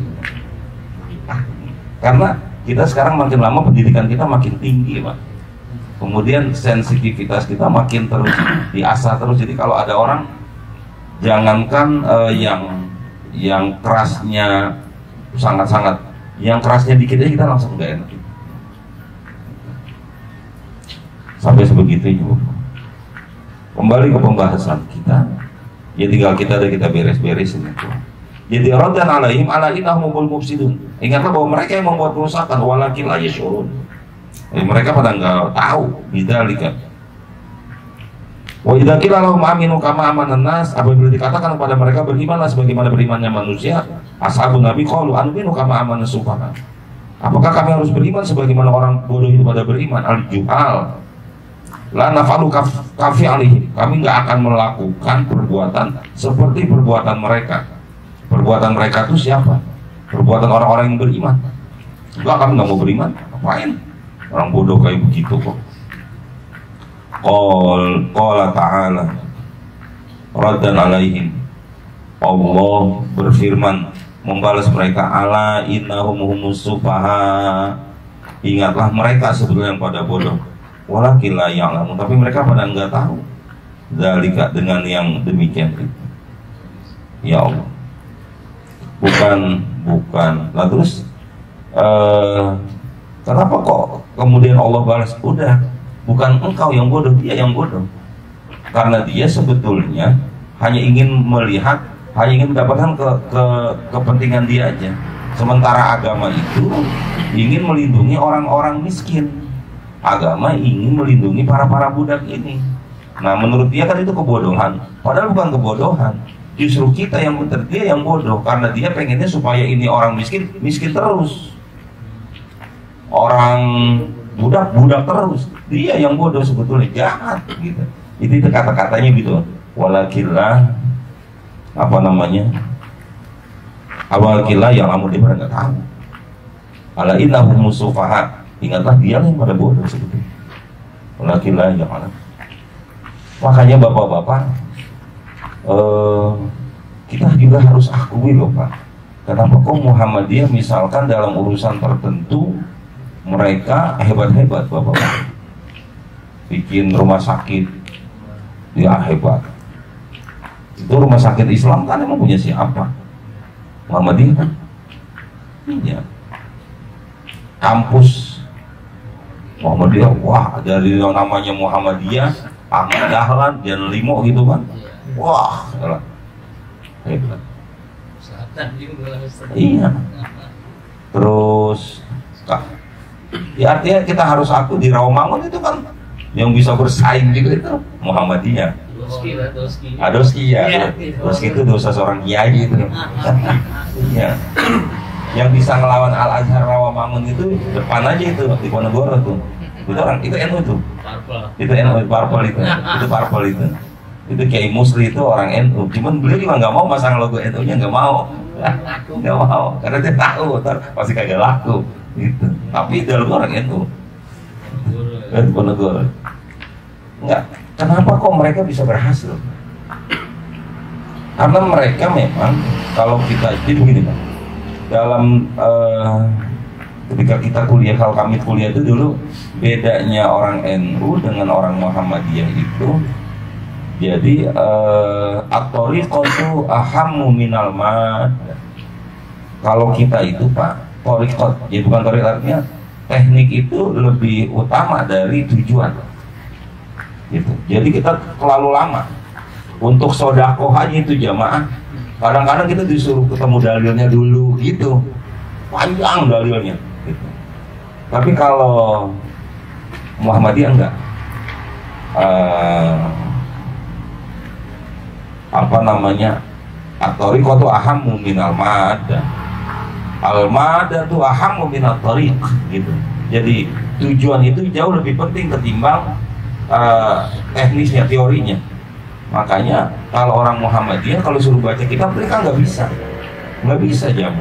S4: Karena kita sekarang makin lama pendidikan kita makin tinggi Pak, kemudian sensitivitas kita makin terus diasah terus. Jadi kalau ada orang jangankan yang kerasnya sangat-sangat, yang kerasnya dikit aja kita langsung gak enak. Sampai sebegitunya. Kembali ke pembahasan kita, ya tinggal kita beres-beresin itu. Jadi raddan alaihim ala innahum mufsidun. Ingatlah bahwa mereka yang membuat kerusakan, walakin la yashurun. Mereka pada nggak tahu bidzalika. Wa idza qila lahum aminu kama amanan nas, apabila dikatakan kepada mereka berimanlah sebagaimana berimannya manusia, ashabun nabi qalu aminu kama amanas sufaha. Apakah kami harus beriman sebagaimana orang bodoh itu pada beriman? Al-juhal. La nafalu kafi alihim. Kami nggak akan melakukan perbuatan seperti perbuatan mereka. Perbuatan mereka itu siapa? Perbuatan orang-orang yang beriman. Enggak, kami nggak mau beriman. Ngapain? Orang bodoh kayak begitu kok. Qala ta'ala raddan alaihim. Allah berfirman membalas mereka, ala innahum humus sufaha. Ingatlah mereka sebetulnya yang pada bodoh. Walakin la ya'lamun, tapi mereka pada enggak tahu. Zalika, dengan yang demikian itu. Ya Allah. Bukan. Lah terus kenapa kok kemudian Allah balas? Udah, bukan engkau yang bodoh, dia yang bodoh. Karena dia sebetulnya hanya ingin melihat, hanya ingin mendapatkan kepentingan dia aja. Sementara agama itu ingin melindungi orang-orang miskin. Agama ingin melindungi para budak ini. Nah, menurut dia kan itu kebodohan. Padahal bukan kebodohan. Justru kita yang benar, dia yang bodoh. Karena dia pengennya supaya ini orang miskin terus. Orang budak terus. Dia yang bodoh sebetulnya, jahat gitu. Itu kata-katanya gitu. Walakillah awalkillah yang kamu dia pada nggak tahu. Ala innahum sufaha. Ingatlah dia yang pada bodoh sebetulnya. Walakillah yang mana. Makanya bapak-bapak, kita juga harus akui loh Pak. Kenapa kok Muhammadiyah misalkan dalam urusan tertentu mereka hebat-hebat bapak-bapak. Bikin rumah sakit, dia hebat. Itu rumah sakit Islam kan emang punya siapa? Muhammadiyah kan? Iya. Kampus Muhammadiyah, wah dari yang namanya Muhammadiyah, Ahmad Dahlan, Jan Limo gitu kan. Wah, hebat. Iya. Terus, ya artinya kita harus akui di Rawamangun itu kan yang bisa bersaing juga itu Muhammadiyah. Doski ya. Doski itu dosa seorang kiai itu. Iya. Yang bisa ngelawan Al Azhar Rawamangun bangun itu depan aja itu di Ponorogo tuh. Itu orang itu NU tuh. Itu NU parpol itu. Itu parpol itu. Itu Kiai Musli itu orang NU. Cuman beliau juga nggak mau pasang logo NU-nya, nggak mau. Nggak mau karena dia tahu ntar pasti kagak laku gitu. Tapi dalam orang NU. Dari Ponorogo. Enggak. Kenapa kok mereka bisa berhasil? Karena mereka memang kalau kita jadi begini Pak. Dalam ketika kita kuliah, kalau kami kuliah itu dulu bedanya orang NU dengan orang Muhammadiyah itu jadi at-thariqatu ahammu minal mad. Kalau kita itu Pak, thariqat, jadi bukan thariqatnya, teknik itu lebih utama dari tujuan gitu. Jadi kita terlalu lama untuk sodakoh aja itu jamaah. Kadang-kadang kita disuruh ketemu dalilnya dulu gitu, panjang dalilnya gitu. Tapi kalau Muhammadiyah enggak, apa namanya, at-thariqatu ahammu minal maddah, al-maddatu ahammu minat thariq gitu. Jadi tujuan itu jauh lebih penting ketimbang teknisnya, teorinya. Makanya kalau orang Muhammadiyah kalau suruh baca kitab mereka nggak bisa jamu.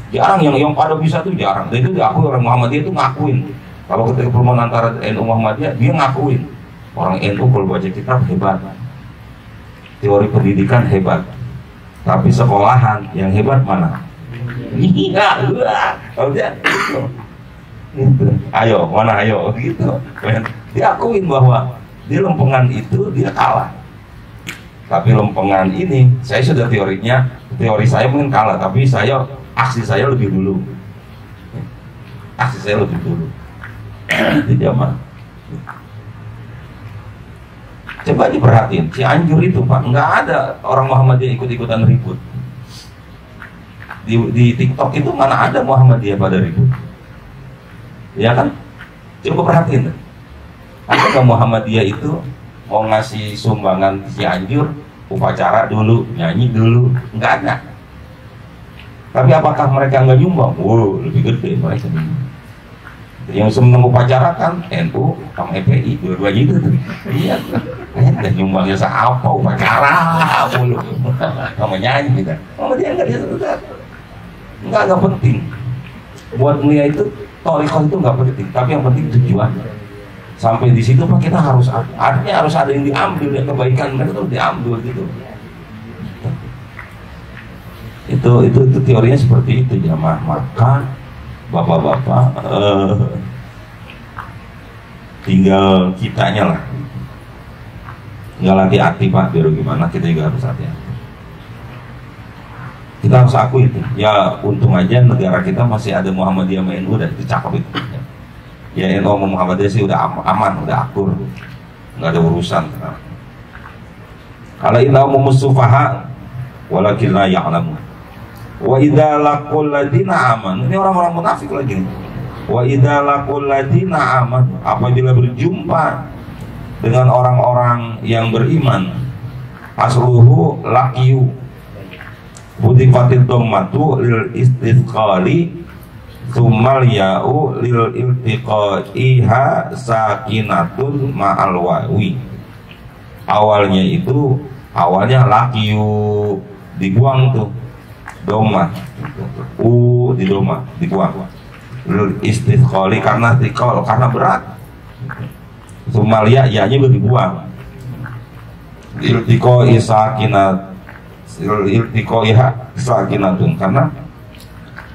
S4: Jarang yang pada bisa tuh jarang. Dan itu diakui orang Muhammadiyah itu ngakuin. Kalau ketika pertemuan antara NU Muhammadiyah dia ngakuin orang NU kalau baca kitab hebat, teori pendidikan hebat, tapi sekolahan yang hebat mana? Iya, kalau dia gitu. Ayo mana ayo gitu. Diakuin bahwa di lempengan itu dia kalah. Tapi lempengan ini, saya sudah teori saya mungkin kalah, tapi aksi saya lebih dulu. Aksi saya lebih dulu. Di zaman. Coba diperhatiin, Cianjur itu Pak, nggak ada orang Muhammadiyah ikut-ikutan ribut. Di TikTok itu mana ada Muhammadiyah pada ribut? Ya kan? Coba perhatiin. Apakah Muhammadiyah itu mau ngasih sumbangan Cianjur, upacara dulu, nyanyi dulu? Enggak ada. Tapi apakah mereka nggak nyumbang? Wow, lebih gede mereka. Yang seneng upacara kan NU sama FPI, dua-duanya itu tuh. Iya, dan nyumbangnya apa upacara mulu, sama nyanyi gitu. Muhammadiyah nggak penting. Buat mulia itu, thariqah itu nggak penting, tapi yang penting tujuan. Sampai di situ Pak kita harus ada yang diambil, ya, kebaikan mereka tuh diambil gitu. Itu teorinya seperti itu jamaah. Maka bapak-bapak tinggal kitanya lah. Tinggal hati-hati Pak, biar gimana kita juga harus hati-hati. Kita harus akui itu. Ya untung aja negara kita masih ada Muhammadiyah sama NU dan itu cakep itu. Ya NU Muhammadiyah sih udah aman, udah akur, nggak ada urusan. Kalau innahum musufaha walakin la ya'lamun. Wa idza laqul ladina amanu, ini orang-orang munafik lagi nih. Wa idza laqul ladina amanu, apabila berjumpa dengan orang-orang yang beriman, asluhu laqiyu budifatil dhammatu lil istithqali Sumal ya'u lil iltiqaiha sakinatun ma'al wawi. Awalnya lakiyu dibuang tuh doma, di doma dibuang. Lil istithqali karena istiqal, karena berat. Sumal ya-nya dibuang. Iltiqai sakinatun karena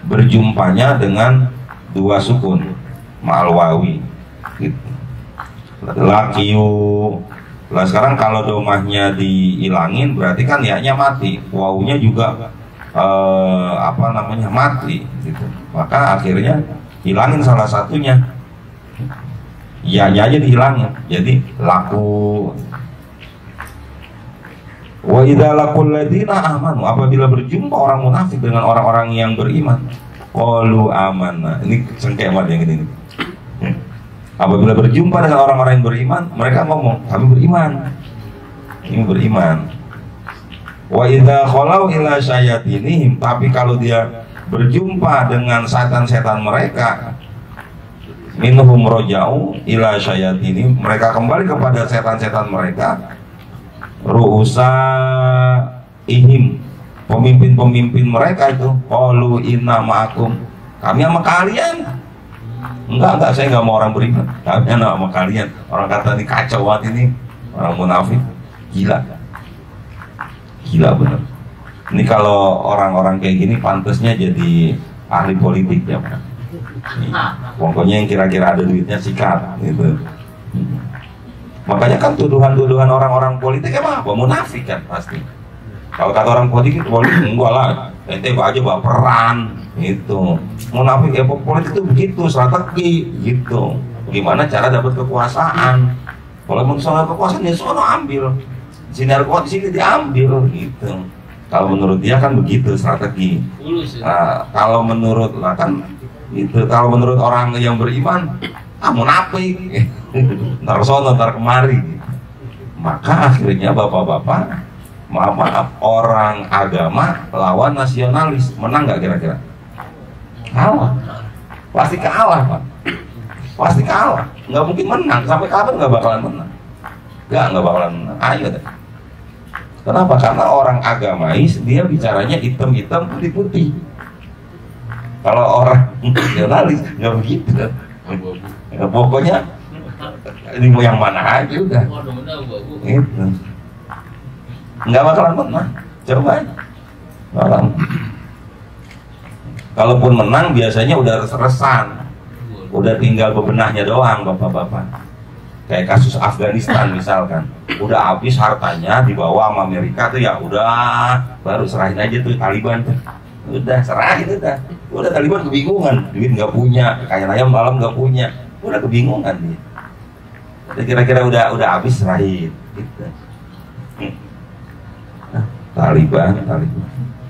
S4: berjumpanya dengan dua sukun ma'al wawi gitu. Lakiyu. Lah sekarang kalau domahnya dihilangin berarti kan ya-nya mati, wawunya juga mati gitu. Maka akhirnya hilangin salah satunya, ya-nya aja dihilangin, jadi laku. Wa idza laqul ladina amanu, apabila berjumpa orang munafik dengan orang-orang yang beriman, qalu amanna. Ini cengkeh banget yang ini. Apabila berjumpa dengan orang-orang yang beriman, mereka ngomong, kami beriman. Ini beriman. Wa idza khalau ila syayatinihim, tapi kalau dia berjumpa dengan setan-setan mereka, minhum roja'u ila syayatini, mereka kembali kepada setan-setan mereka, ru'usa ihim, pemimpin-pemimpin mereka itu, qalu inna ma'akum, kami sama kalian. Enggak, saya nggak mau orang beriman, kami sama kalian. Orang kata ini kacau banget ini, orang munafik, gila bener. Ini kalau orang-orang kayak gini pantasnya jadi ahli politik ya Pak. Pokoknya yang kira-kira ada duitnya sikat gitu. Makanya kan tuduhan-tuduhan orang-orang politik emang apa? Munafik kan pasti. Kalau kata orang politik enggak lah, ente aja baperan gitu. Munafik ya, politik itu begitu, strategi gitu. Gimana cara dapat kekuasaan? Kalau mau soal kekuasaan ya sono ambil. Sinar kuat di sini diambil gitu. Kalau menurut dia kan begitu strategi. Nah, kalau menurut kalau menurut orang yang beriman, munafik. Ntar sono, ntar kemari. Maka akhirnya bapak-bapak, maaf, orang agama lawan nasionalis, menang nggak kira-kira? Kalah, pasti kalah Pak. Pasti kalah, nggak mungkin menang. Sampai kapan nggak bakalan menang? Nggak bakalan menang. Ayo deh. Kenapa? Karena orang agamais dia bicaranya hitam-hitam, putih-putih. Kalau orang nasionalis nggak begitu. Ya, pokoknya ini mau yang mana aja udah. Itu nggak bakalan menang. Coba aja. Bakalan. Kalaupun menang biasanya udah resan, udah tinggal bebenahnya doang bapak-bapak. Kayak kasus Afghanistan misalkan, udah habis hartanya dibawa sama Amerika tuh ya udah, baru serahin aja tuh Taliban tuh, udah serahin udah Taliban kebingungan, duit nggak punya, kaya ayam malam nggak punya, udah kebingungan dia. Kira-kira udah habis serahin, gitu. Nah, Taliban,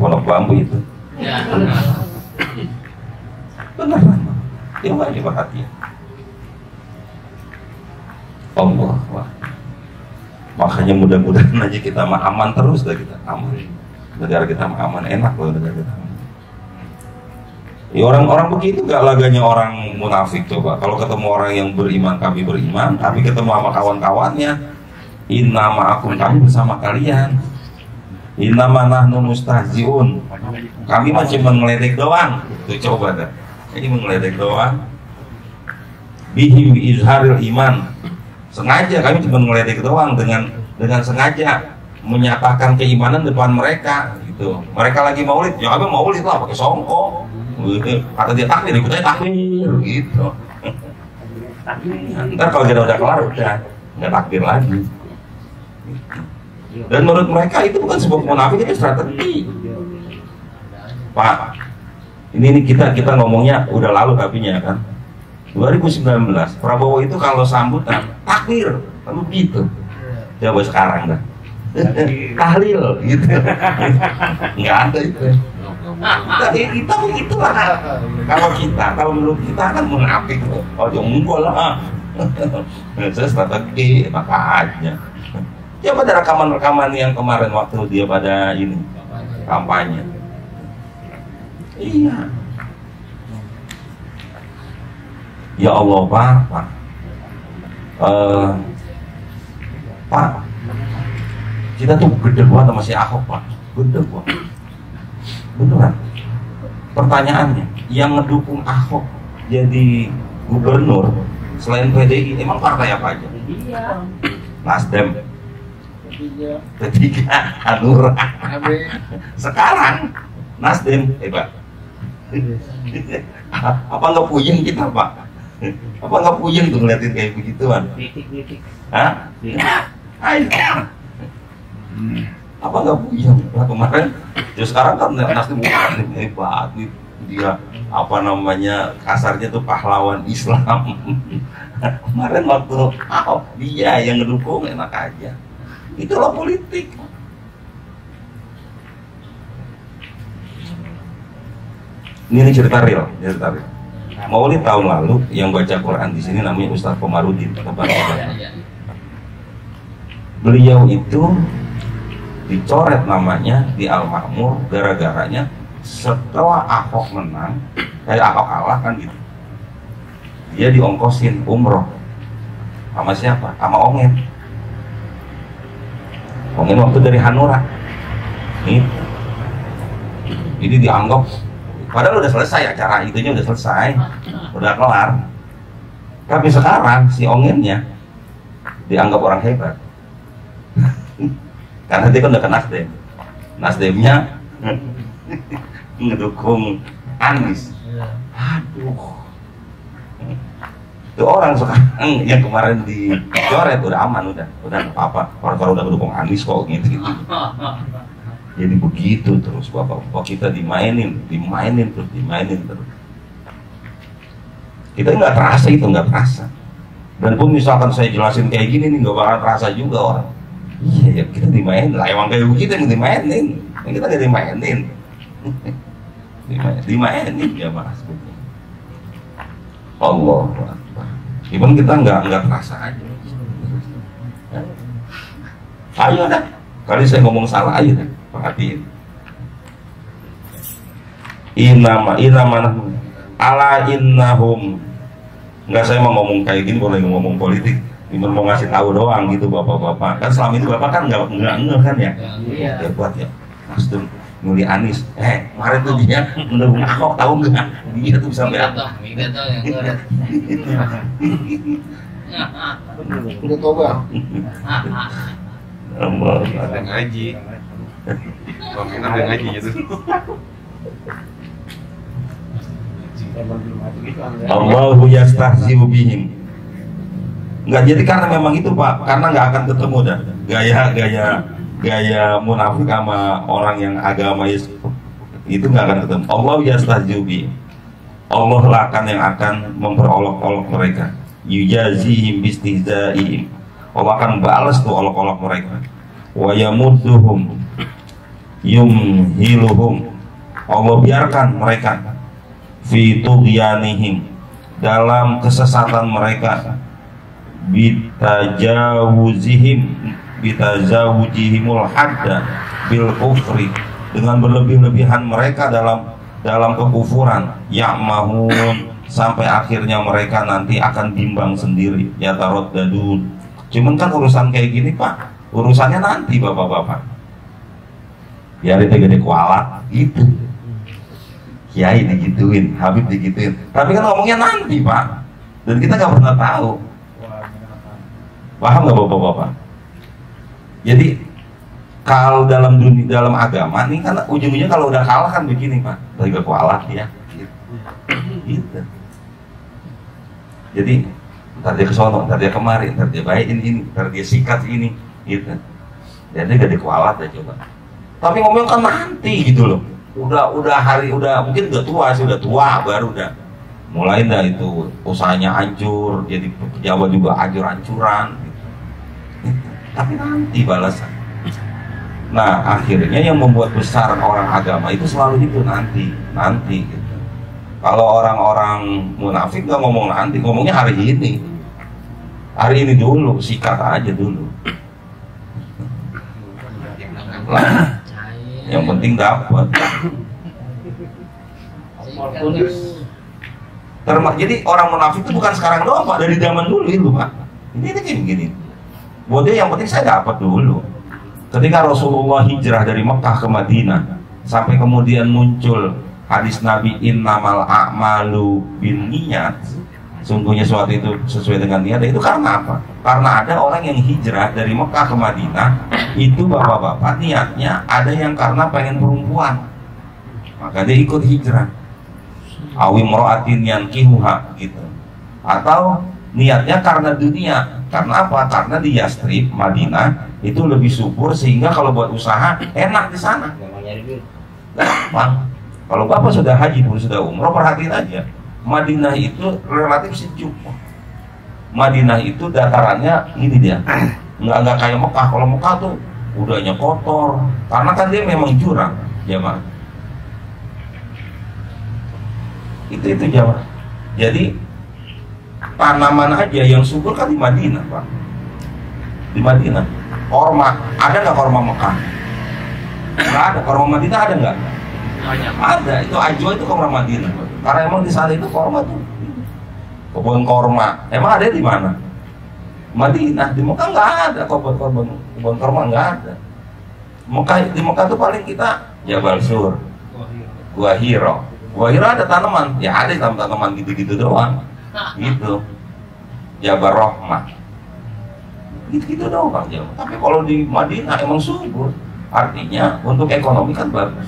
S4: pondok bambu itu, benar, coba diperhatiin. Allah, makanya mudah-mudahan aja kita aman terus dah, kita aman, negara kita aman, enak loh negara kita. Ya orang-orang begitu gak laganya orang munafik coba. Kalau ketemu orang yang beriman, kami beriman, tapi ketemu sama kawan-kawannya, inna ma'akum, kami bersama kalian, inna nahnu mustahziun, kami masih mengeledek doang. Tuh coba dah, ini mengeledek doang. Bihim izharil iman, sengaja kami cuma ngeledek doang, dengan sengaja menyatakan keimanan depan mereka gitu. Mereka lagi maulid, ya abang maulid lah pakai songkok. Kata dia takbir, ikut aja takbir gitu. Ntar kalau kita udah kelar udah nggak takbir lagi. Dan menurut mereka itu bukan sebuah munafik, itu strategi. Pak, ini kita ngomongnya udah lalu tapinya kan. 2019 Prabowo itu kalau sambutan takbir, lalu gitu. Coba sekarang dah tahlil gitu. Nggak ada itu. Kita begitu lah. Kalau menurut kita kan munafik. Oh enggak lah. Saya strategi makanya. Ya pada rekaman-rekaman yang kemarin waktu dia pada ini kampanye. Iya. Ya Allah Pak, Pak, kita tuh gede banget sama si Ahok Pak, gede banget, beneran. Pertanyaannya, yang ngedukung Ahok jadi gubernur selain PDI, emang partai apa aja? Nasdem, P3, Hanura. Sekarang Nasdem, Pak. Apa nggak puyeng kita Pak? Apa nggak puyeng tuh ngeliatin kayak begituan? Hah? Apa nggak puyeng? Nah, kemarin, ya sekarang kan Nasdem hebat nih, dia apa namanya kasarnya tuh pahlawan Islam. Kemarin waktu dia yang ngedukung enak aja. Itulah politik. Ini cerita real. Maulid tahun lalu yang baca Quran di sini namanya Ustaz Komarudin. Beliau itu dicoret namanya di Al-Makmur gara-garanya setelah Ahok menang, Ahok kalah kan gitu, dia diongkosin umroh sama siapa? Sama Ongen. Ongen waktu dari Hanura. Ini dianggap, padahal udah selesai acara itunya, udah selesai, udah kelar. Tapi sekarang si Ongennya dianggap orang hebat. Karena dia kan udah ke Nasdem. Nasdemnya ngedukung Anies. Aduh. Itu orang sekarang yang kemarin dicoret udah aman, udah apa-apa. Orang udah mendukung Anies kok gitu. Jadi begitu terus bapak-bapak kita dimainin terus. Kita nggak terasa itu, nggak terasa. Dan pun misalkan saya jelasin kayak gini nih nggak bakal terasa juga orang. Iya, kita dimainin lah, emang kayak begitu yang dimainin. Kita nggak dimainin. Dimainin ya mas. Allah. Even kita nggak terasa aja. Ayo dah. Kali saya ngomong salah aja dah. Perhatiin. Inama ala innahum. Enggak, saya mau ngomong kayak gini, boleh ngomong politik. Cuma mau ngasih tahu doang gitu bapak-bapak. Kan selama ini bapak kan nggak ngeh kan ya. Ya buat ya. Nasdem milih Anies. Kemarin tuh dia mendukung Ahok, tahu nggak? Dia tuh bisa berapa?
S1: Udah toba.
S3: Ada ngaji. Pemimpin ada ngaji gitu.
S4: Allahu yastahzi'u bihim. Enggak, jadi karena memang itu Pak, karena nggak akan ketemu dah gaya munafik sama orang yang agama itu nggak akan ketemu. Allah yastahzi'u bihim. Allah lah yang akan memperolok-olok mereka. Yujazihim bistihza'ihim. Allah akan balas tuh olok-olok mereka. Wa yamudduhum yumhiluhum. Allah biarkan mereka fi tughyanihim, dalam kesesatan mereka, bitajawuzihimul hadda bil kufri, dengan berlebih-lebihan mereka dalam kekufuran, ya'mahun, sampai akhirnya mereka nanti akan bimbang sendiri, ya taraddadun. Cuman kan urusan kayak gini Pak, urusannya nanti bapak-bapak. Ya itu gede kualat gitu. Kiai digituin, Habib digituin. Tapi kan ngomongnya nanti Pak, dan kita nggak pernah tahu. Paham nggak bapak-bapak? Jadi kalau dalam agama nih kan ujung-ujungnya kalau udah kalah kan begini Pak, lagi kualat ya. Gitu. Jadi ntar dia kesono, ntar dia kemari, ntar dia baikin ini, ntar dia sikat ini, gitu. Jadi gak dikualat ya coba. Tapi ngomong kan nanti gitu loh. Udah mungkin udah tua baru udah mulai dah itu usahanya hancur, jadi pejabat juga hancur-hancuran. Gitu. Tapi nanti balasan. Nah akhirnya yang membuat besar orang agama itu selalu itu nanti gitu. Kalau orang-orang munafik nggak ngomong nanti, ngomongnya hari ini dulu, sikat aja dulu. Nah, yang penting dapat. Jadi orang munafik itu bukan sekarang doang Pak, dari zaman dulu itu Pak. Ini kayak begini. Buat dia yang penting saya dapat dulu. Ketika Rasulullah hijrah dari Mekah ke Madinah, sampai kemudian muncul hadis Nabi innamal a'malu binniyat, sungguhnya suatu itu sesuai dengan niat. Itu karena apa? Karena ada orang yang hijrah dari Mekah ke Madinah, itu bapak-bapak niatnya ada yang karena pengen perempuan, maka dia ikut hijrah. Awi mro'atin yankihuha gitu. Atau niatnya karena dunia. Karena apa? Karena di Yastrib, Madinah itu lebih subur sehingga kalau buat usaha enak di sana. Gampang. Kalau Bapak sudah haji pun sudah umroh, perhatiin aja. Madinah itu relatif sejuk. Madinah itu datarannya ini dia. Nggak kayak Mekah. Kalau Mekah tuh udahnya kotor. Karena kan dia memang jurang, jamaah. Itu jamaah. Jadi tanaman aja yang subur kan di Madinah, Pak. Di Madinah. Korma, ada nggak korma Mekah? Nggak ada. Korma Madinah ada nggak? Ada, itu Ajwa itu korma Madinah. Karena emang di sana itu korma tuh kebun korma. Emang ada di mana? Madinah. Di Mekah nggak ada kebun korma, nggak ada. Di Mekah tuh paling kita Jabal Sur, Gua Hiro. Gua Hiro ada tanaman, ya ada tanaman gitu-gitu doang. Gitu. Jabal Rahmah. Gitu-gitu doang ya. Tapi kalau di Madinah emang subur. Artinya untuk ekonomi kan bagus.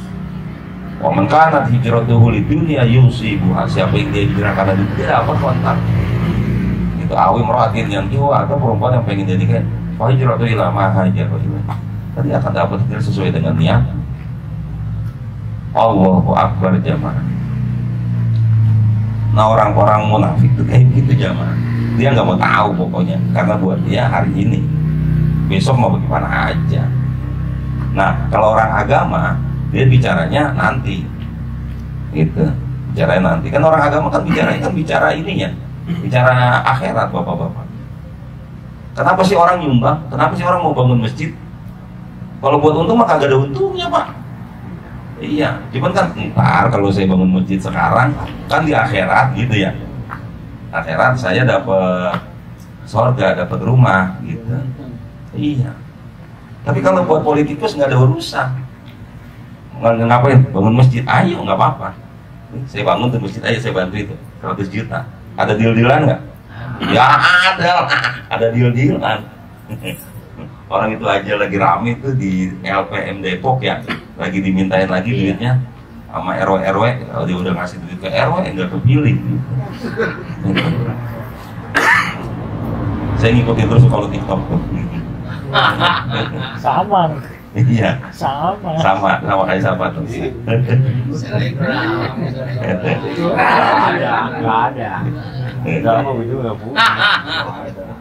S4: Wa man kana hijratuhu lidunya yusibuha. Siapa yang dia hijrah karena dunia dia dapat kontak. Itu awi meratin yang tua atau perempuan yang pengen jadi kayak fa hijratu ila ma hajaru ilaihi. Tadi akan dapat hijrah sesuai dengan niat. Allahu akbar jamaah. Nah orang-orang munafik itu kayak gitu jamaah. Dia nggak mau tahu pokoknya, karena buat dia hari ini, besok mau bagaimana aja. Nah kalau orang agama, dia bicaranya nanti, gitu. Bicaranya nanti. Kan orang agama kan bicara ini ya, bicara akhirat bapak-bapak. Kenapa sih orang nyumbang? Kenapa sih orang mau bangun masjid? Kalau buat untung mah kagak ada untungnya pak. Iya, cuman kan ntar kalau saya bangun masjid sekarang, kan di akhirat gitu ya. Akhirat saya dapat surga, dapat rumah gitu. Iya. Tapi kalau buat politikus nggak ada urusan. Ngapain? Bangun masjid, ayo nggak apa-apa. Saya bangun tuh masjid, ayo saya bantu itu 100 juta. Ada deal-dealan nggak? Ya ada deal-dealan. Orang itu aja lagi rame tuh di LPM Depok ya, lagi dimintain lagi duitnya sama RW. Kalau dia udah ngasih duit ke RW nggak kepilih. Saya ngikutin terus kalau TikTok tuh.
S1: Sama.
S4: Iya.
S1: Sama
S4: kayak siapa tuh?
S1: Nggak ada. Nggak mau itu nggak bu.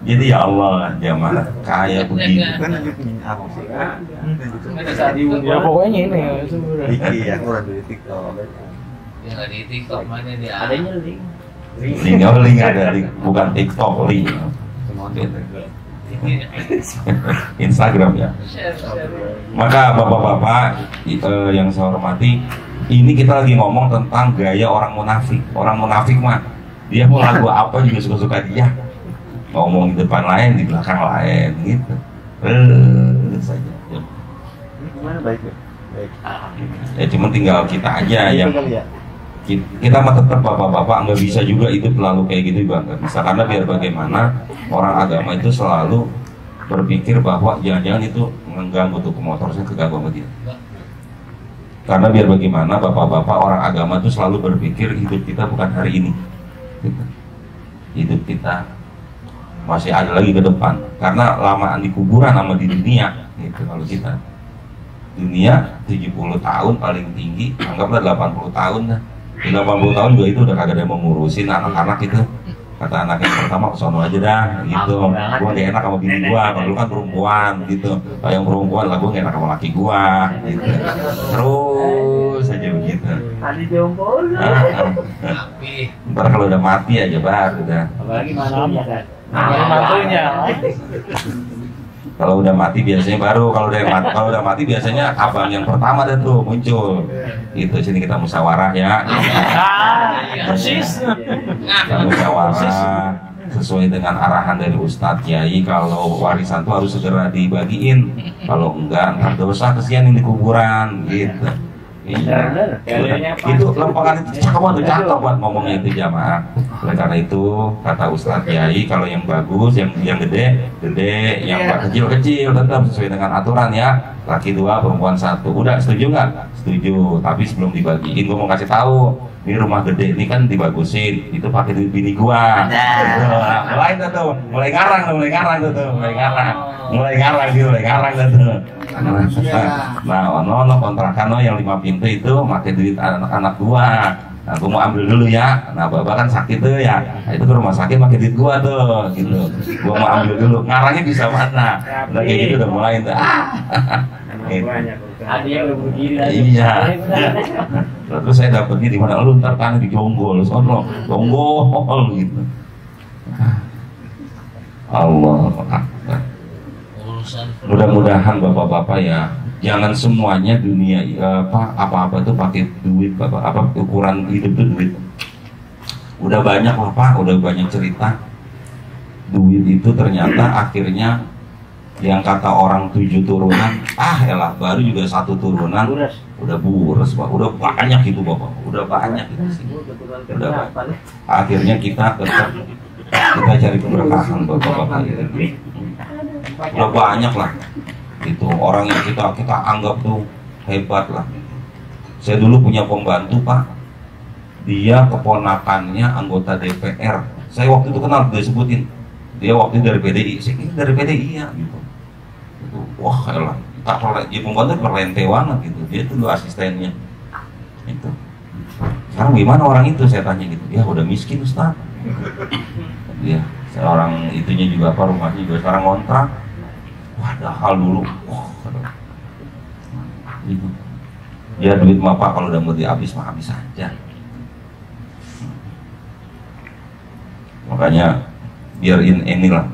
S4: Jadi ya Allah jamaah kaya begini.
S1: Ya pokoknya ini.
S5: Iya, aku udah di TikTok.
S3: Ya di TikTok mana dia?
S1: Adanya link.
S4: Link ada link, bukan TikTok link. Instagram ya. Maka bapak-bapak yang saya hormati, ini kita lagi ngomong tentang gaya orang munafik. Orang munafik mah dia mau lagu apa juga suka-suka dia. Ngomong di depan lain, di belakang lain gitu. Saja.
S5: Gimana baik? Baik.
S4: Ya cuma tinggal kita aja yang kita mah tetap bapak-bapak nggak bisa juga itu terlalu kayak gitu bang, nggak bisa, karena biar bagaimana orang agama itu selalu berpikir bahwa jangan-jangan itu mengganggu tuh motor saya keganggu sama dia. Karena biar bagaimana bapak-bapak orang agama itu selalu berpikir hidup kita bukan hari ini, hidup kita masih ada lagi ke depan. Karena lamaan di kuburan sama di dunia gitu. Kalau kita dunia 70 tahun paling tinggi, anggaplah 80 tahun dah. Di 80 tahun juga itu udah kagak ada yang mau ngurusin anak-anak itu. Kata anak yang pertama kesono aja dah gitu. Gua gak enak sama bini gua, kalau lu kan perempuan gitu. Kalau yang perempuan lah gua gak enak sama laki gua gitu. Terus aja begitu.
S1: Adi jompol.
S4: Ntar kalau udah mati aja baru udah.
S1: Apalagi malamnya kan. Mantunya.
S4: Kalau udah mati biasanya baru, kalau udah mati biasanya abang yang pertama deh tuh muncul. Itu sini kita musyawarah ya.
S1: Persis.
S4: Kita musyawarah sesuai dengan arahan dari Ustadz Kiai. Kalau warisan tuh harus segera dibagiin. Kalau enggak ntar dosa kesian yang di kuburan gitu. Iya. Itu lempengan itu cakep buat ngomongnya itu jamaah. Oleh karena itu kata Ustadz Kiai, kalau yang bagus, yang gede, yang kecil tetap sesuai dengan aturan ya. Laki 2, perempuan 1. Udah setuju nggak? Setuju. Tapi sebelum dibagiin, gue mau kasih tahu. Ini rumah gede ini kan dibagusin. Itu pakai duit bini gua. Mulai ngarang tuh. Nah, ono kontrakan yang 5 pintu itu pakai duit anak-anak gua. Nah, gua mau ambil dulu ya. Nah, bapak kan sakit tuh ya. Nah, itu ke rumah sakit pakai duit gua tuh, gitu. Gua mau ambil dulu. Ngarangnya bisa mana? Udah kayak gitu udah mulai tuh.
S1: Adanya udah berdiri.
S4: Iya. Terus saya dapetnya di mana? Lu ntar tanah di jonggol, sono jonggol gitu. Allah. Mudah-mudahan bapak-bapak ya Jangan semuanya dunia apa-apa tuh pakai duit, apa ukuran hidup tuh duit. Udah banyak lah Pak, udah banyak cerita. Duit itu ternyata akhirnya yang kata orang 7 turunan, elah baru juga 1 turunan udah buras Pak, udah banyak itu Bapak, udah banyak itu sih. Udah banyak. Akhirnya kita tetap cari keberkahan Bapak-bapak gitu. Udah banyak lah. Itu orang yang kita anggap tuh hebat lah. Saya dulu punya pembantu Pak, dia keponakannya anggota DPR. Saya waktu itu kenal, dia sebutin dia waktu itu dari PDI. Saya kira dari PDI ya gitu. Wah elah, dia pembantu perlente banget gitu. Dia tuh dulu asistennya itu. Sekarang gimana orang itu, saya tanya gitu. Ya udah miskin Ustaz. Dia seorang itunya juga apa, rumahnya juga sekarang ngontrak. Padahal dulu, itu ya duit Bapak kalau udah mau dihabis mah habis aja. Makanya biar inilah.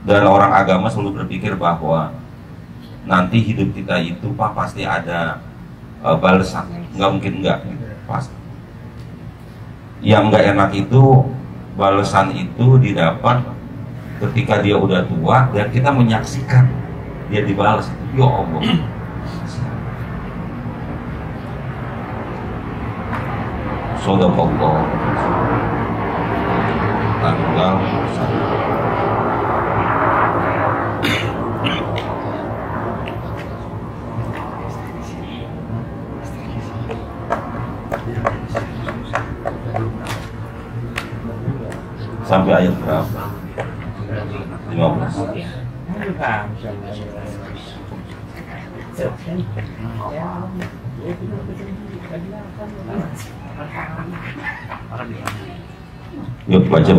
S4: Dan orang agama selalu berpikir bahwa nanti hidup kita itu Pak pasti ada balasan. Nggak mungkin enggak, pasti. Yang nggak enak itu balasan itu didapat ketika dia udah tua dan kita menyaksikan dia dibalas. Ya Allah. Shadaqallah. Tanggal 1. Sampai ayat berapa? 15. Yuk baca.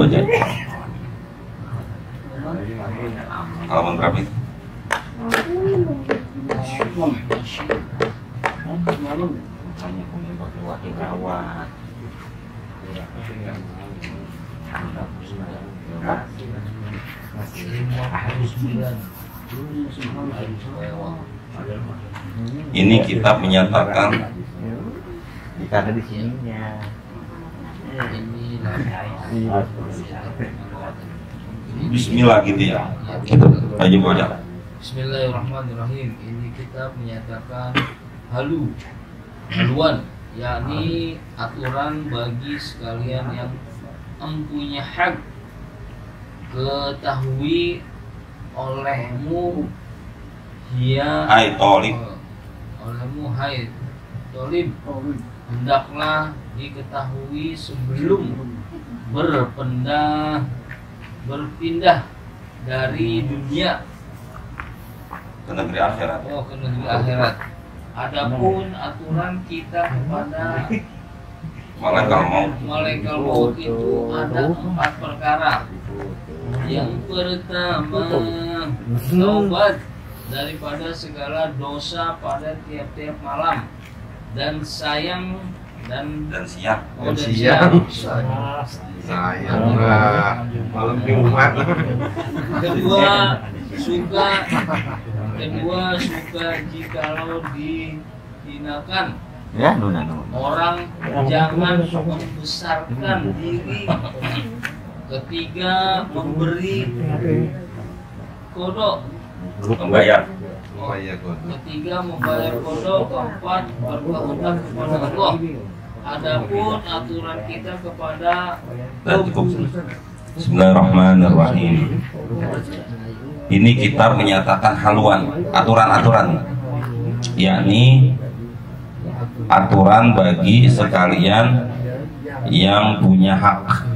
S4: Halaman berapa itu? Ini kitab menyatakan
S5: Karena di sininya.
S4: Bismillah gitu ya. Kita aja baca.
S2: Bismillahirrahmanirrahim. Ini kitab menyatakan haluan, yakni aturan bagi sekalian yang mempunyai hak. Ketahui olehmu
S4: Hai Tolib,
S2: olehmu hai Tolib, hendaklah diketahui sebelum berpindah dari dunia
S4: ke negeri akhirat.
S2: ke negeri akhirat. Adapun aturan kita kepada
S4: Malaikat
S2: maut itu ada 4 perkara. Yang pertama, taubat daripada segala dosa pada tiap-tiap malam dan siang.
S5: Sayang malam Jumat.
S2: Kedua suka jikalau dihinakan.
S5: Ya,
S2: Orang jangan membesarkan diri. Ketiga, memberi kodok.
S4: membayar.
S2: Ketiga, membayar kodok. Keempat, berkehendak kepada Allah. Adapun aturan kita kepada
S4: Bismillahirrahmanirrahim. Ini kitab menyatakan haluan, aturan-aturan, yakni aturan bagi sekalian yang punya hak.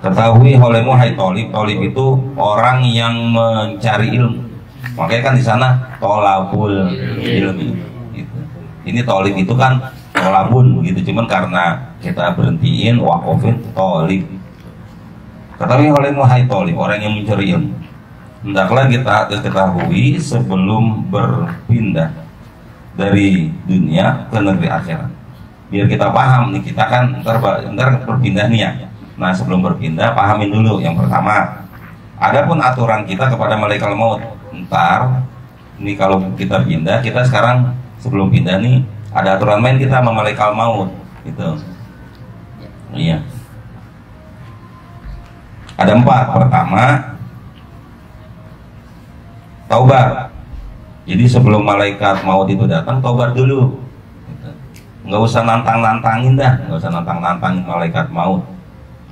S4: Ketahui olehmu hai Tolib, Tolib itu orang yang mencari ilmu. Makanya kan di sana tolabul ilmi. Gitu. Ini Tolib itu kan tolabun gitu, cuman karena kita berhentiin wakofin Tolib. Ketahui olehmu hai Tolib, orang yang mencari ilmu. Hendaklah kita ketahui sebelum berpindah dari dunia ke negeri akhirat. Biar kita paham nih, kita kan ntar berpindah nih ya. Nah sebelum berpindah pahamin dulu yang pertama. Adapun aturan kita kepada malaikat maut, ntar Ini kalau kita pindah, kita sekarang sebelum pindah nih ada aturan main kita sama malaikat maut gitu. Iya. Ada 4. Pertama, taubat. Jadi sebelum malaikat maut itu datang, taubat dulu. Gitu. Nggak usah nantang-nantangin dah, nggak usah nantang-nantangin malaikat maut.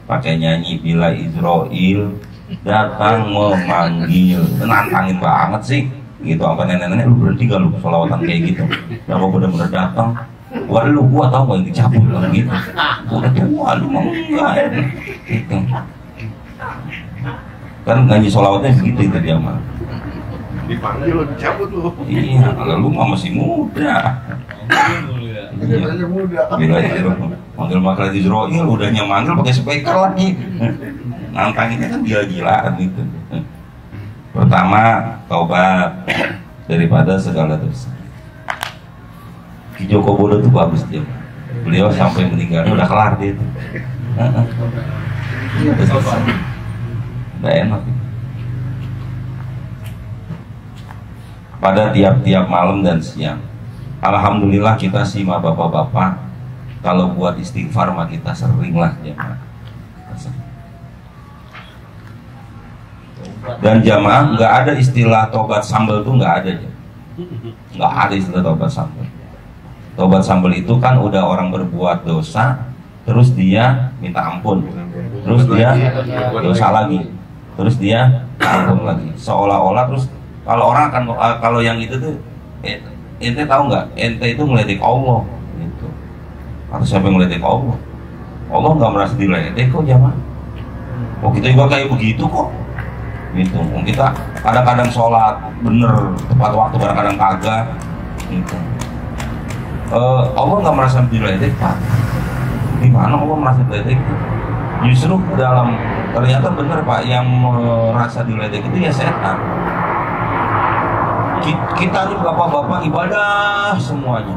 S4: Pakai nyanyi bila Israel datang memanggil, nantangin banget sih. Gitu, apa nenek-nenek lu berhenti gak lu sholawatan kayak gitu? Kalau bener-bener datang, gua tau gak yang dicabut kan gitu. Udah tua lu mau enggak gitu. Kan nyanyi sholawatnya begitu itu dia mah.
S5: Dipanggil lu dicabut lu.
S4: Iya, kalau lu mah masih muda.
S1: Katanya muda.
S4: Bila manggil malaikat Israel udahnya manggil pakai speaker lagi. Nantangin kan gila-gilaan gitu. Pertama, taubat daripada segala dosa. Ki Joko Bodo itu bagus dia. Beliau sampai meninggal udah kelar dia itu. Udah selesai. Udah enak. Pada tiap-tiap malam dan siang, alhamdulillah kita sih mah bapak-bapak, kalau buat istighfar mah kita sering lah ya. Dan jamaah nggak ada istilah tobat sambal tuh nggak ada ya. Nggak ada istilah tobat sambal. Tobat sambal itu kan udah orang berbuat dosa, terus dia minta ampun, terus dia dosa lagi, terus dia ampun lagi. Seolah-olah terus kalau orang akan kalau yang itu tuh ente tahu nggak? Ente itu ngeledek Allah gitu. Atau siapa yang ngeledek Allah? Allah nggak merasa diledek kok jamaah. Oh kita juga kayak begitu kok. Gitu, kita kadang-kadang sholat bener tepat waktu, kadang-kadang kagak gitu. Allah nggak merasa diledek Pak. Di mana Allah merasa diledek? Justru dalam ternyata bener Pak, yang merasa diledek itu ya setan. Kita nih bapak-bapak ibadah semuanya.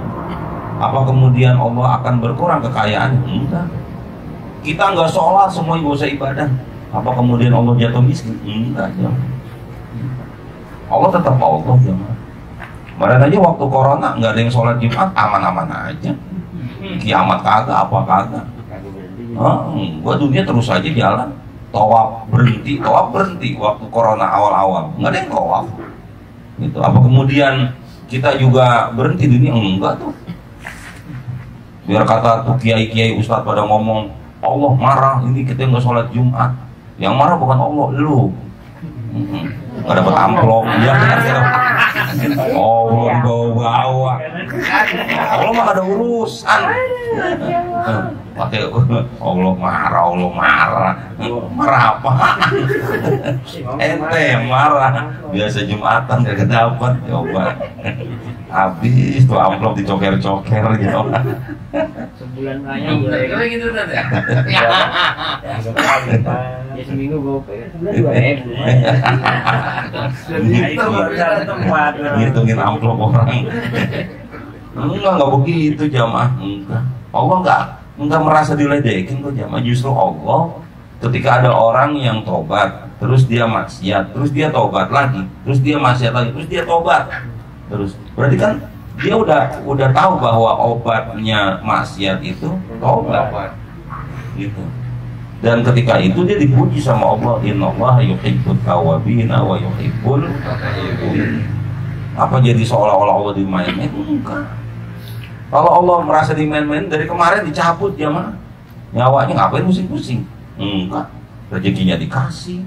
S4: Apa kemudian Allah akan berkurang kekayaan? Enggak. Kita nggak sholat semuanya nggak usah ibadah. Apa kemudian Allah jatuh miskin? Enggak ya. Allah tetap Allah ya. Kemarin aja waktu corona nggak ada yang sholat Jumat, aman-aman aja. Kiamat kagak, apa kagak. Gua dunia terus aja jalan. Tawaf berhenti waktu corona awal-awal. Nggak ada yang tawaf. Gitu. Apa kemudian kita juga berhenti dunia? Enggak tuh. Biar kata tuh kiai-kiai ustadz pada ngomong Allah marah, ini kita nggak sholat Jumat. Yang marah bukan Allah, lu. Nggak dapat amplop, dia Allah dibawa-bawa. Allah mah ada urusan. Pakai Allah marah. Marah apa? Ente yang marah. Biasa Jumatan gak dapat, coba. Habis tuh amplop dicoker-coker gitu.
S2: Sebulan raya gitu kan ya. Ya seminggu gue sebulan 2.000.
S4: Ngitungin amplop orang. Enggak begitu jamaah. Enggak. Allah enggak merasa diledekin kok jamaah. Justru Allah ketika ada orang yang tobat, terus dia maksiat, terus dia tobat lagi, terus dia maksiat lagi, terus dia tobat. Terus berarti kan dia udah tahu bahwa obatnya maksiat itu tobat. Gitu. Dan ketika itu dia dipuji sama Allah, innallaha yuhibbut tawwabina wa yuhibbul mutatahhirin. Apa jadi seolah-olah Allah dimainin? Enggak. Kalau Allah merasa dimain-main dari kemarin dicabut jamaah. Nyawanya ngapain pusing-pusing? Enggak. Rezekinya dikasih.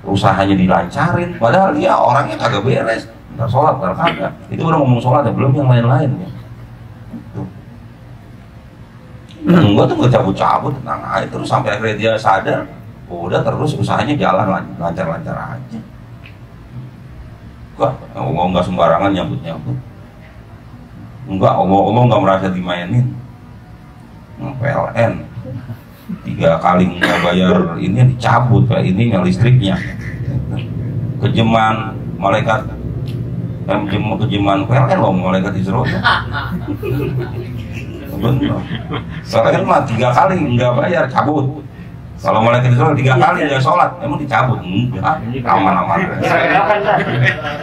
S4: Usahanya dilancarin, padahal dia orangnya kagak beres. Ntar sholat, ntar kagak. Itu udah ngomong sholat ya, belum yang lain-lain ya. Enggak tuh nggak cabut-cabut, tenang aja terus sampai akhirnya dia sadar, udah terus usahanya jalan lancar-lancar aja. Allah nggak sembarangan nyambut-nyambut. Enggak, Allah nggak merasa dimainin. PLN 3 kali nggak bayar ini dicabut kayak ini listriknya. Kejeman malaikat, kejeman PLN loh malaikat Israel. Bener. Soalnya kan mah 3 kali nggak bayar cabut. Kalau malaikat sholat 3 kali dia sholat, emang dicabut? Enggak, aman-aman.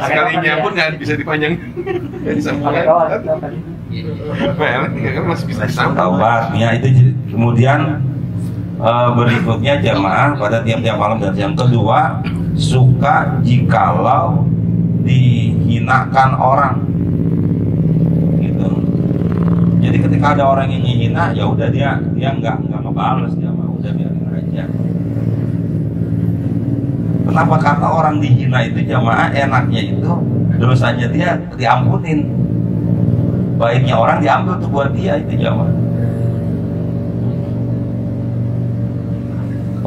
S5: Sekalinya pun nggak bisa dipanjang. Nggak disambungkan. Kan masih bisa disambung.
S4: Taubatnya itu kemudian berikutnya jamaah pada tiap-tiap malam. Dan yang kedua, suka jikalau dihinakan orang gitu. Jadi ketika ada orang yang menghina, ya udah dia nggak ngebales, jamaah, udah biarin aja. Kenapa? Karena orang dihina itu jamaah enaknya itu dosanya dia diampunin, baiknya orang diambil tuh buat dia itu jamaah.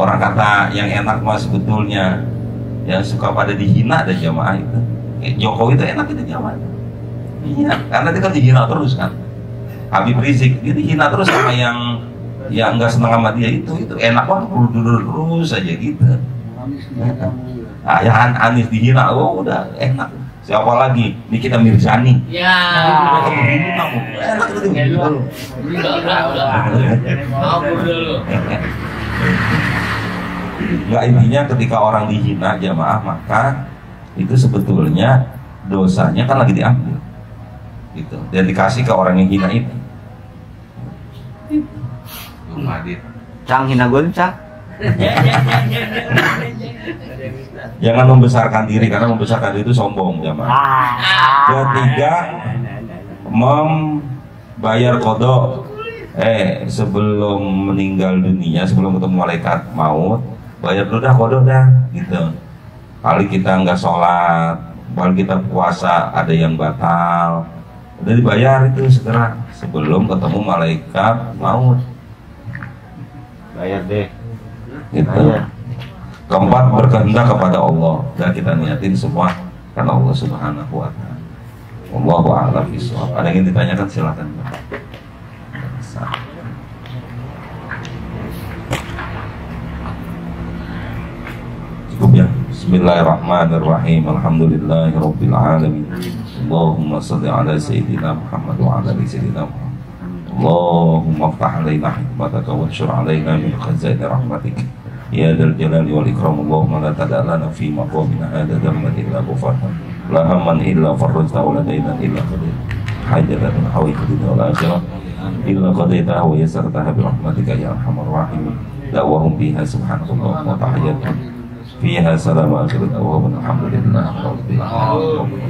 S4: Orang kata yang enak mah sebetulnya yang suka pada dihina ada jamaah itu. Jokowi itu enak itu jamaah. Iya, karena dia kan dihina terus kan. Habib Rizik dia dihina terus sama yang nggak senang sama dia itu enak banget terus aja gitu. Nah, yang Anies dihina, oh udah enak. Siapa lagi? Nikita Mirzani.
S2: Ya.
S4: Enak itu dulu. Nggak, intinya ketika orang dihina jamaah, maka itu sebetulnya dosanya kan lagi diambil gitu, dan dikasih ke orang yang hina itu.
S6: Cang hina gue cang.
S4: Jangan membesarkan diri, karena membesarkan diri itu sombong jamaah. Ketiga, membayar kodok sebelum meninggal dunia, sebelum ketemu malaikat maut, bayar dulu dah kodok dah gitu. Kali kita nggak sholat, kali kita puasa ada yang batal, udah dibayar itu segera sebelum ketemu malaikat maut.
S6: Bayar deh.
S4: Gitu. Keempat, berkehendak kepada Allah, dan kita niatin semua karena Allah Subhanahu wa Ta'ala. Wallahu a'lam bishawab. Ada yang ingin ditanyakan, silakan. Cukup ya. Bismillahirrahmanirrahim. Alhamdulillahirabbil alamin. Allahumma shalli ala sayyidina Muhammad wa ala ali sayyidina Muhammad. Allahumma iftah alaina hikmataka wa anshur alaina min khazaini rahmatik. Ya dzal jalali wal ikram. Allahumma la tada' lana fi maqamina hadza dhanban illa ghafarta, la hamman illa farajta, wa la daynan illa qadayta, hajatan min hawaiji dunya wal akhirah illa qadaytaha wa yassartaha bi rahmatika ya arhamar rahimin. Da'wahum biha subhanallah wa tahiyyatuhum fiha salamu akhirat wa alhamdulillah rabbil alamin.